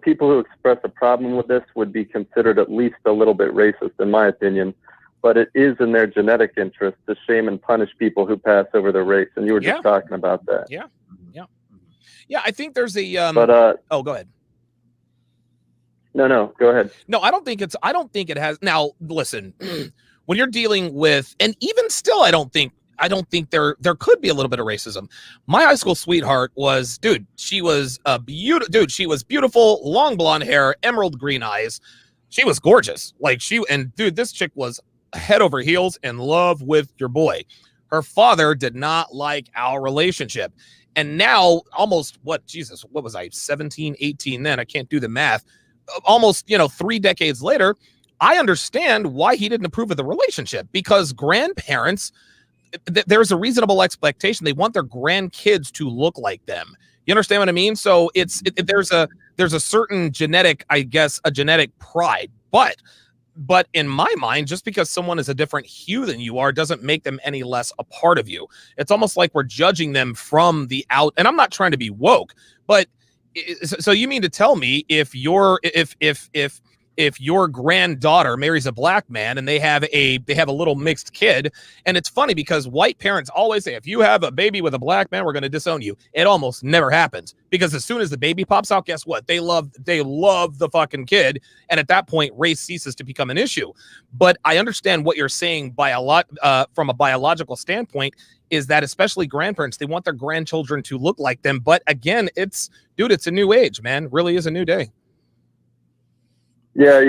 people who express a problem with this would be considered at least a little bit racist, in my opinion. But it is in their genetic interest to shame and punish people who pass over their race. And you were just talking about that. Yeah. Yeah, I think there's a oh, go ahead. No, go ahead. No, I don't think it has. Now, listen, when you're dealing with, and even still, I don't think there could be a little bit of racism. My high school sweetheart was, she was she was beautiful, long blonde hair, emerald green eyes. She was gorgeous. This chick was head over heels in love with your boy. Her father did not like our relationship. And now almost what was I, 17, 18 then? I can't do the math. Almost, 3 decades later, I understand why he didn't approve of the relationship, because grandparents, there's a reasonable expectation. They want their grandkids to look like them. You understand what I mean? So there's a certain genetic, I guess, a genetic pride, but in my mind, just because someone is a different hue than you are doesn't make them any less a part of you. It's almost like we're judging them from the out. And I'm not trying to be woke, but so you mean to tell me if your granddaughter marries a black man and they have a little mixed kid, and it's funny because white parents always say, if you have a baby with a black man, we're going to disown you. It almost never happens, because as soon as the baby pops out, guess what? They love the fucking kid. And at that point, race ceases to become an issue. But I understand what you're saying from a biological standpoint, is that especially grandparents, they want their grandchildren to look like them. But again, it's a new age, man. It really is a new day. Yeah.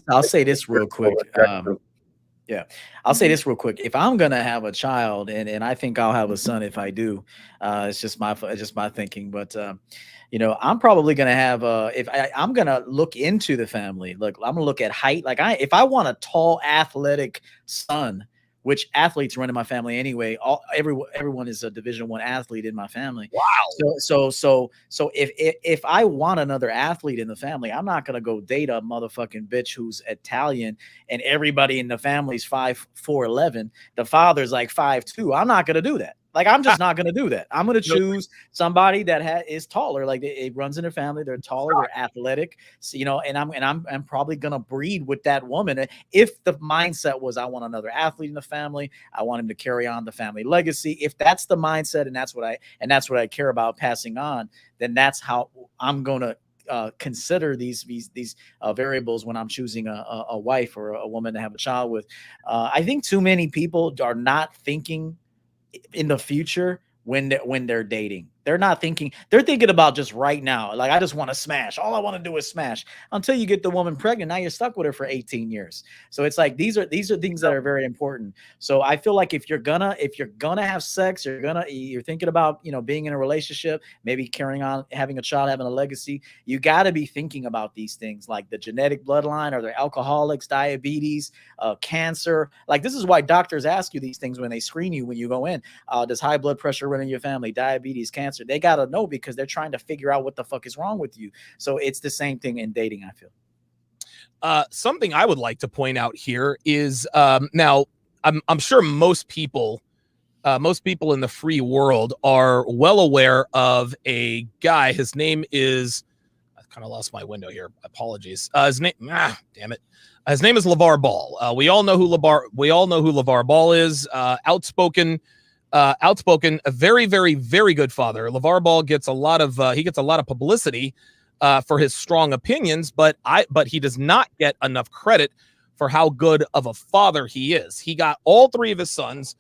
I'll say this real quick. I'll say this real quick. If I'm gonna have a child, and I think I'll have a son if I do, it's just my thinking. But I'm probably gonna have I'm gonna look into the family. Look, I'm gonna look at height. If I want a tall, athletic son, which athletes run in my family anyway. Everyone is a Division I athlete in my family. Wow. So if I want another athlete in the family, I'm not gonna go date a motherfucking bitch who's Italian and everybody in the family's 5'4", the father's like 5'2". I'm not gonna do that. I'm just not going to do that. I'm going to choose somebody that is taller. It runs in their family. They're taller. They're athletic. So, and I'm probably going to breed with that woman. If the mindset was, I want another athlete in the family, I want him to carry on the family legacy. If that's the mindset, and that's what I care about passing on, then that's how I'm going to consider these variables when I'm choosing a wife or a woman to have a child with. I think too many people are not thinking in the future when they're dating. They're not thinking, they're thinking about just right now. I just want to smash. All I want to do is smash until you get the woman pregnant. Now you're stuck with her for 18 years. So it's these are things that are very important. So I feel like if you're gonna have sex, you're thinking about, being in a relationship, maybe carrying on, having a child, having a legacy, you got to be thinking about these things, like the genetic bloodline, or the alcoholics, diabetes, cancer. This is why doctors ask you these things when they screen you, when you go in. Does high blood pressure run in your family? Diabetes, cancer? They got to know, because they're trying to figure out what the fuck is wrong with you. So it's the same thing in dating, I feel. Something I would like to point out here is now I'm sure most people in the free world are well aware of a guy. His name is, I kind of lost my window here. Apologies. His name, damn it. His name is LeVar Ball. We all know who LeVar Ball is. Outspoken, a very, very, very good father. LeVar Ball gets a lot of publicity for his strong opinions, but he does not get enough credit for how good of a father he is. He got all 3 of his sons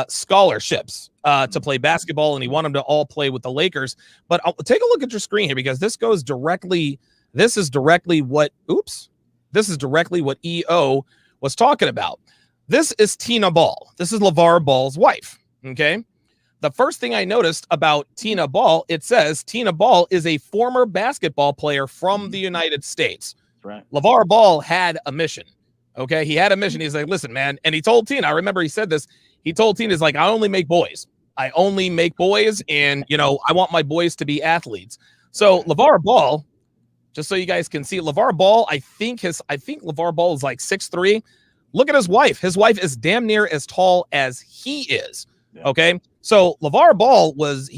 scholarships to play basketball, and he wanted them to all play with the Lakers. But I'll take a look at your screen here, because this is directly what EO was talking about. This is Tina Ball. This is LeVar Ball's wife. Okay. The first thing I noticed about Tina Ball, it says Tina Ball is a former basketball player from the United States. Right. LeVar Ball had a mission. Okay. He had a mission. He's like, listen, man. And he told Tina, I remember he said this, He told teenagers, like, I only make boys. I only make boys, and I want my boys to be athletes. So LeVar Ball, just so you guys can see, LeVar Ball, I think LeVar Ball is like 6'3". Look at his wife. His wife is damn near as tall as he is. Yeah. Okay. So LeVar Ball was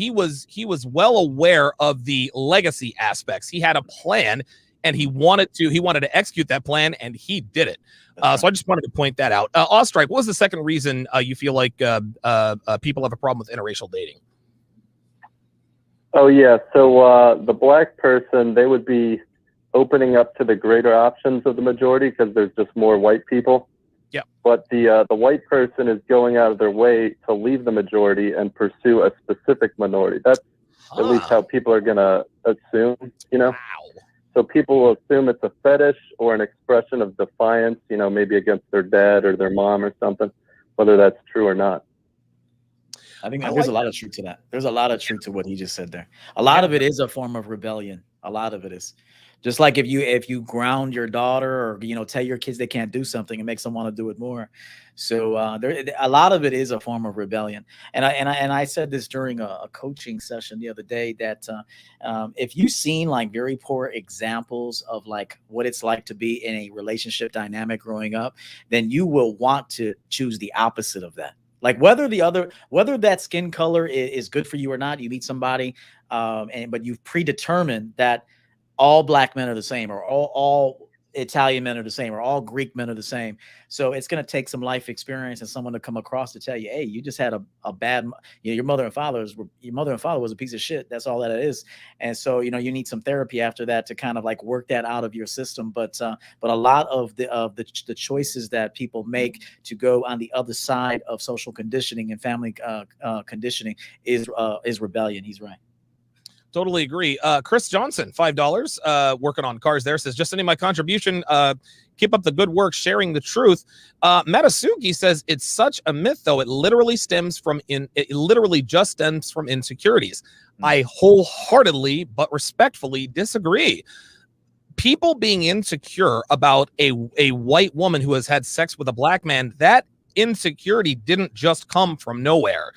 well aware of the legacy aspects. He had a plan, and he wanted to execute that plan, and he did it. So I just wanted to point that out. Ostrike, what was the second reason you feel like people have a problem with interracial dating? Oh, yeah. So the black person, they would be opening up to the greater options of the majority because there's just more white people. Yeah. But the white person is going out of their way to leave the majority and pursue a specific minority. That's at least how people are going to assume, Wow. So people will assume it's a fetish or an expression of defiance, maybe against their dad or their mom or something, whether that's true or not. I think there's a lot of truth to that. There's a lot of truth to what he just said there. A lot of it is a form of rebellion. A lot of it is. Just like if you ground your daughter or tell your kids they can't do something, it makes them want to do it more. So a lot of it is a form of rebellion. And I said this during a coaching session the other day that if you've seen like very poor examples of like what it's like to be in a relationship dynamic growing up, then you will want to choose the opposite of that. Like whether that skin color is good for you or not, you meet somebody, but you've predetermined that all black men are the same, or all Italian men are the same, or all Greek men are the same. So it's going to take some life experience and someone to come across to tell you, hey, you just had a bad, your mother and father was a piece of shit. That's all that it is. And so, you need some therapy after that to kind of like work that out of your system. But a lot of the choices that people make to go on the other side of social conditioning and family conditioning is rebellion. He's right. Totally agree. Chris Johnson, $5, working on cars there, says, just sending my contribution. Keep up the good work, sharing the truth. Matasuki says, it's such a myth, though. It literally just stems from insecurities. I wholeheartedly but respectfully disagree. People being insecure about a white woman who has had sex with a black man, that insecurity didn't just come from nowhere.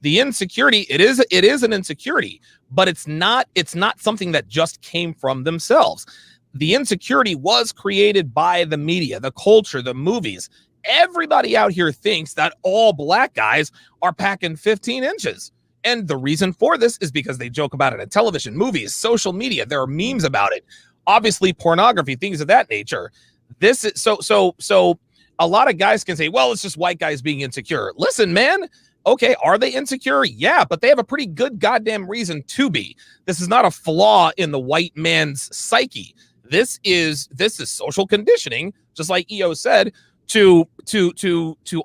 The insecurity, it is an insecurity, but it's not something that just came from themselves. The insecurity was created by the media, the culture, the movies. Everybody out here thinks that all black guys are packing 15 inches. And the reason for this is because they joke about it in television, movies, social media. There are memes about it. Obviously, pornography, things of that nature. This is so a lot of guys can say, well, it's just white guys being insecure. Listen, man. Okay, are they insecure? Yeah, but they have a pretty good goddamn reason to be. This is not a flaw in the white man's psyche. This is social conditioning, just like EO said, to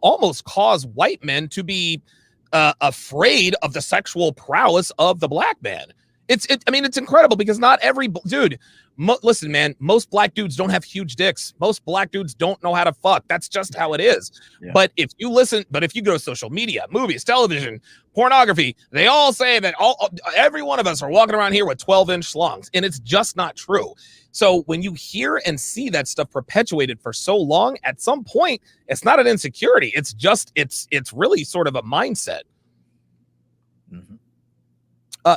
almost cause white men to be afraid of the sexual prowess of the black man. It's incredible because not every dude. Listen, man, most black dudes don't have huge dicks. Most black dudes don't know how to fuck. That's just how it is. Yeah. But if you go to social media, movies, television, pornography, they all say that every one of us are walking around here with 12-inch schlongs, and it's just not true. So when you hear and see that stuff perpetuated for so long, at some point, it's not an insecurity. It's just it's really sort of a mindset. Mm-hmm.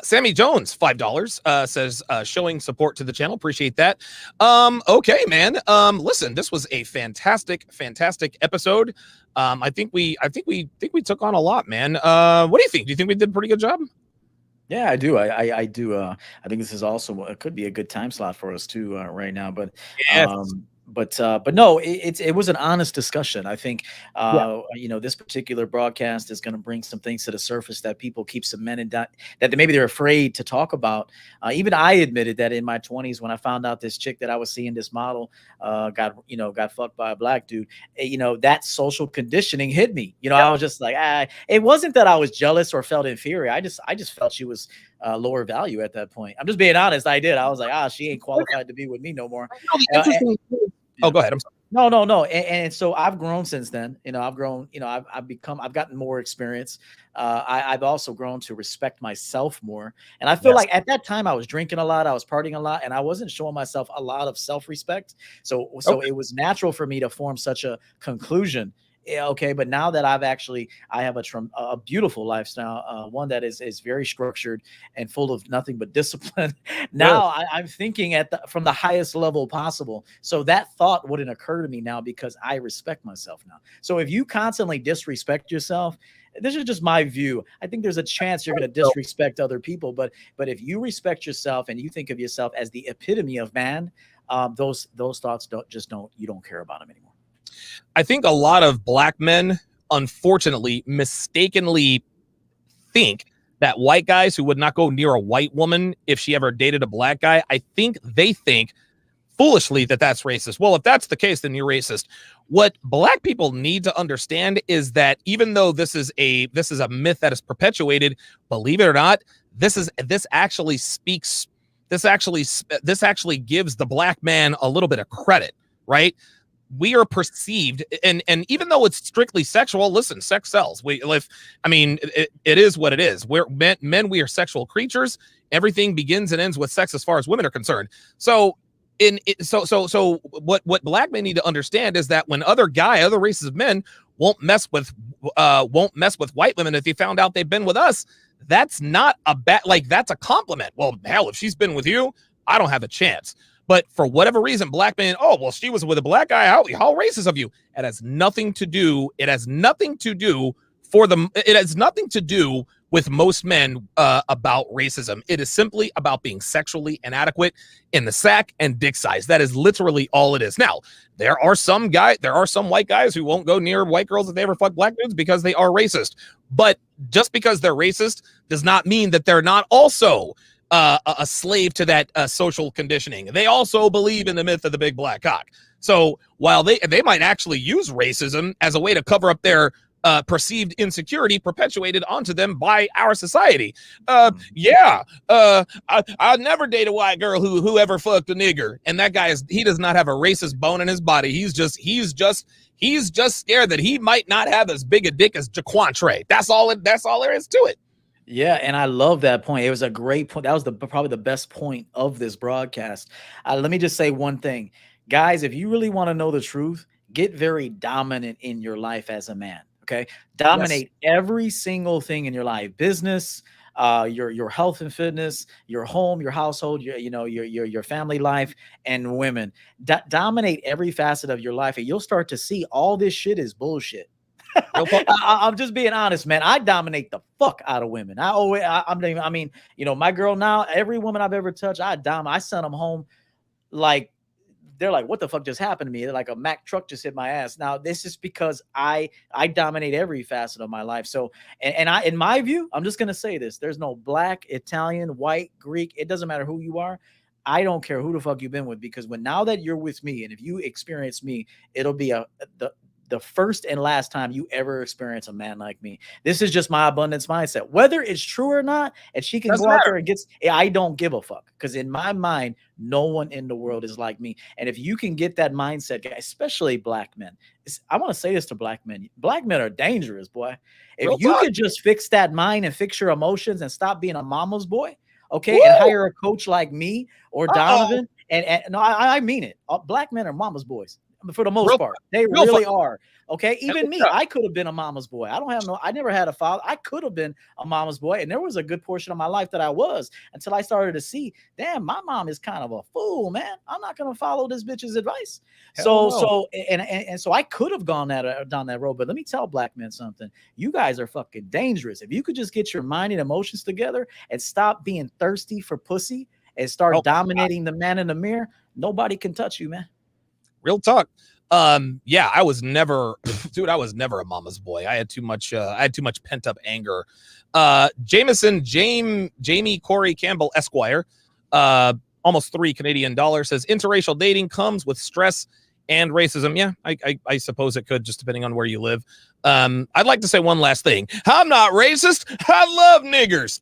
Sammy Jones, $5, says, showing support to the channel. Appreciate that. Okay, man. Listen, this was a fantastic episode. I think we took on a lot, man. What do you think? Do you think we did a pretty good job? Yeah, I do. I do. I think this is also, it could be a good time slot for us too, right now, but, yes. But no, it was an honest discussion. I think, this particular broadcast is going to bring some things to the surface that people keep cementing that maybe they're afraid to talk about. Even I admitted that in my 20s, when I found out this chick that I was seeing, this model, got fucked by a black dude, that social conditioning hit me. I was just like, it wasn't that I was jealous or felt inferior. I just felt she was lower value at that point. I'm just being honest. I did. I was like, she ain't qualified to be with me no more. Oh, go ahead. I'm sorry. No. And so I've grown since then. I've grown, I've gotten more experience. I've also grown to respect myself more. And I feel like at that time I was drinking a lot, I was partying a lot, and I wasn't showing myself a lot of self-respect. So it was natural for me to form such a conclusion Yeah, okay, but now that I have a beautiful lifestyle, one that is very structured and full of nothing but discipline. Good. Now I'm thinking from the highest level possible. So that thought wouldn't occur to me now because I respect myself now. So if you constantly disrespect yourself, this is just my view. I think there's a chance you're going to disrespect other people, but if you respect yourself and you think of yourself as the epitome of man, those thoughts you don't care about them anymore. I think a lot of black men, unfortunately, mistakenly think that white guys who would not go near a white woman if she ever dated a black guy, I think they think foolishly that that's racist. Well, if that's the case, then you're racist. What black people need to understand is that even though this is a myth that is perpetuated, believe it or not, this actually gives the black man a little bit of credit, right? We are perceived, and even though it's strictly sexual, listen, sex sells. It is what it is. We're men, we are sexual creatures. Everything begins and ends with sex as far as women are concerned. So what black men need to understand is that when other races of men won't mess with white women if they found out they've been with us, that's not a bad, that's a compliment. Well, hell, if she's been with you, I don't have a chance. But for whatever reason, black men, oh, well, she was with a black guy. How racist of you. It has nothing to do with most men about racism. It is simply about being sexually inadequate in the sack and dick size. That is literally all it is. Now, there are some white guys who won't go near white girls if they ever fuck black dudes because they are racist. But just because they're racist does not mean that they're not also a slave to that social conditioning. They also believe in the myth of the big black cock. So while they might actually use racism as a way to cover up their perceived insecurity perpetuated onto them by our society. I'll never date a white girl who ever fucked a nigger. And that guy he does not have a racist bone in his body. He's just scared that he might not have as big a dick as Jaquan. That's all there is to it. Yeah, and I love that point. It was a great point. That was probably the best point of this broadcast. Let me just say one thing. Guys, if you really want to know the truth, get very dominant in your life as a man, okay? Dominate every single thing in your life. Business, your health and fitness, your home, your household, your family life, and women. Dominate every facet of your life, and you'll start to see all this shit is bullshit. I'm just being honest, man. I dominate the fuck out of women. My girl now, every woman I've ever touched, I send them home like they're like, what the fuck just happened to me? They're like a Mack truck just hit my ass. Now, this is because I dominate every facet of my life. So, in my view, I'm just gonna say this: there's no black, Italian, white, Greek. It doesn't matter who you are. I don't care who the fuck you've been with, because now that you're with me, and if you experience me, it'll be the first and last time you ever experience a man like me. This is just my abundance mindset. Whether it's true or not, and she can go out there and I don't give a fuck. Because in my mind, no one in the world is like me. And if you can get that mindset, especially black men, I want to say this to black men. Black men are dangerous, boy. If you could just fix that mind and fix your emotions and stop being a mama's boy, okay, and hire a coach like me or Donovan. And no, I mean it. Black men are mama's boys. For the most part, they really are. Okay. Even me, I could have been a mama's boy. I never had a father. I could have been a mama's boy. And there was a good portion of my life that I was, until I started to see, damn, my mom is kind of a fool, man. I'm not going to follow this bitch's advice. So I could have gone down that road. But let me tell black men something. You guys are fucking dangerous. If you could just get your mind and emotions together and stop being thirsty for pussy and start dominating the man in the mirror, nobody can touch you, man. Real talk. I was never a mama's boy. I had too much pent up anger. Jamie Corey Campbell Esquire, almost $3 Canadian says interracial dating comes with stress and racism. Yeah, I suppose it could, just depending on where you live. I'd like to say one last thing. I'm not racist. I love niggers.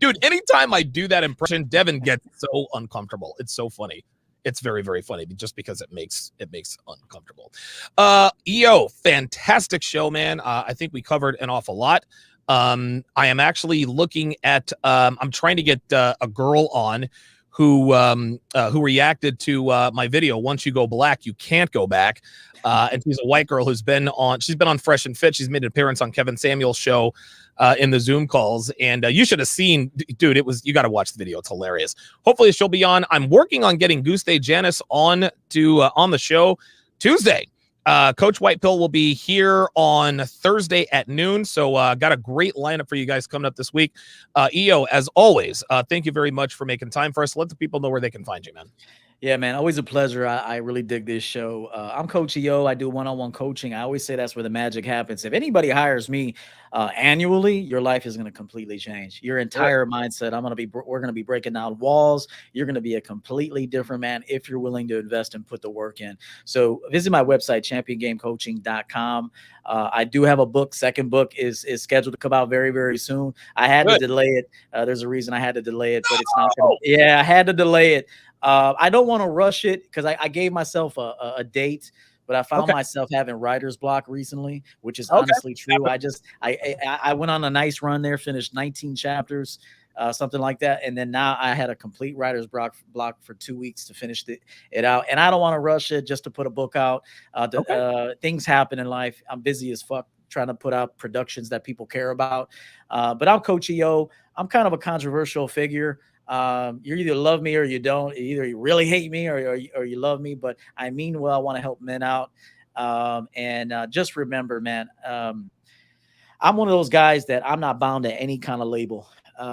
Dude, anytime I do that impression, Devin gets so uncomfortable. It's so funny. It's very, very funny, just because it makes uncomfortable. EO, fantastic show, man. I think we covered an awful lot. I am actually looking at, I'm trying to get a girl on who reacted to my video. Once you go black, you can't go back. And she's a white girl who's been on Fresh and Fit. She's made an appearance on Kevin Samuel's show in the Zoom calls. And you should have seen, dude, you got to watch the video. It's hilarious. Hopefully she'll be on. I'm working on getting Guste Janis on the show Tuesday. Coach White Pill will be here on Thursday at noon. So got a great lineup for you guys coming up this week. EO, as always, thank you very much for making time for us. Let the people know where they can find you, man. Yeah, man, always a pleasure. I really dig this show. I'm Coach EO. I do one-on-one coaching. I always say that's where the magic happens. If anybody hires me annually, your life is going to completely change. Your entire mindset. We're going to be breaking down walls. You're going to be a completely different man if you're willing to invest and put the work in. So visit my website, championgamecoaching.com. I do have a book. Second book is scheduled to come out very, very soon. I had to delay it. There's a reason I had to delay it, but it's not. I had to delay it. I don't want to rush it because I gave myself a date, but I found myself having writer's block recently, which is honestly true. I went on a nice run there, finished 19 chapters, something like that. And then now I had a complete writer's block for 2 weeks to finish it out. And I don't want to rush it just to put a book out. Things happen in life. I'm busy as fuck trying to put out productions that people care about. But I'm Coach EO. I'm kind of a controversial figure. You either love me or you don't. Either you really hate me or you love me, but I mean well. I want to help men out. And just remember, man, I'm one of those guys that I'm not bound to any kind of label.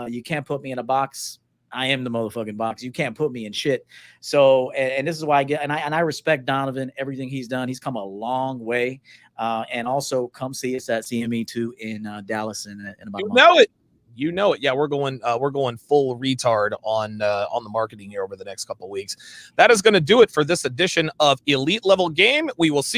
You can't put me in a box. I am the motherfucking box. You can't put me in shit. So, and this is why I respect Donovan, everything he's done. He's come a long way. And also come see us at CME2 in Dallas in about a month. You know it. Yeah, we're going full retard on the marketing here over the next couple of weeks. That is going to do it for this edition of Elite Level Game. We will see you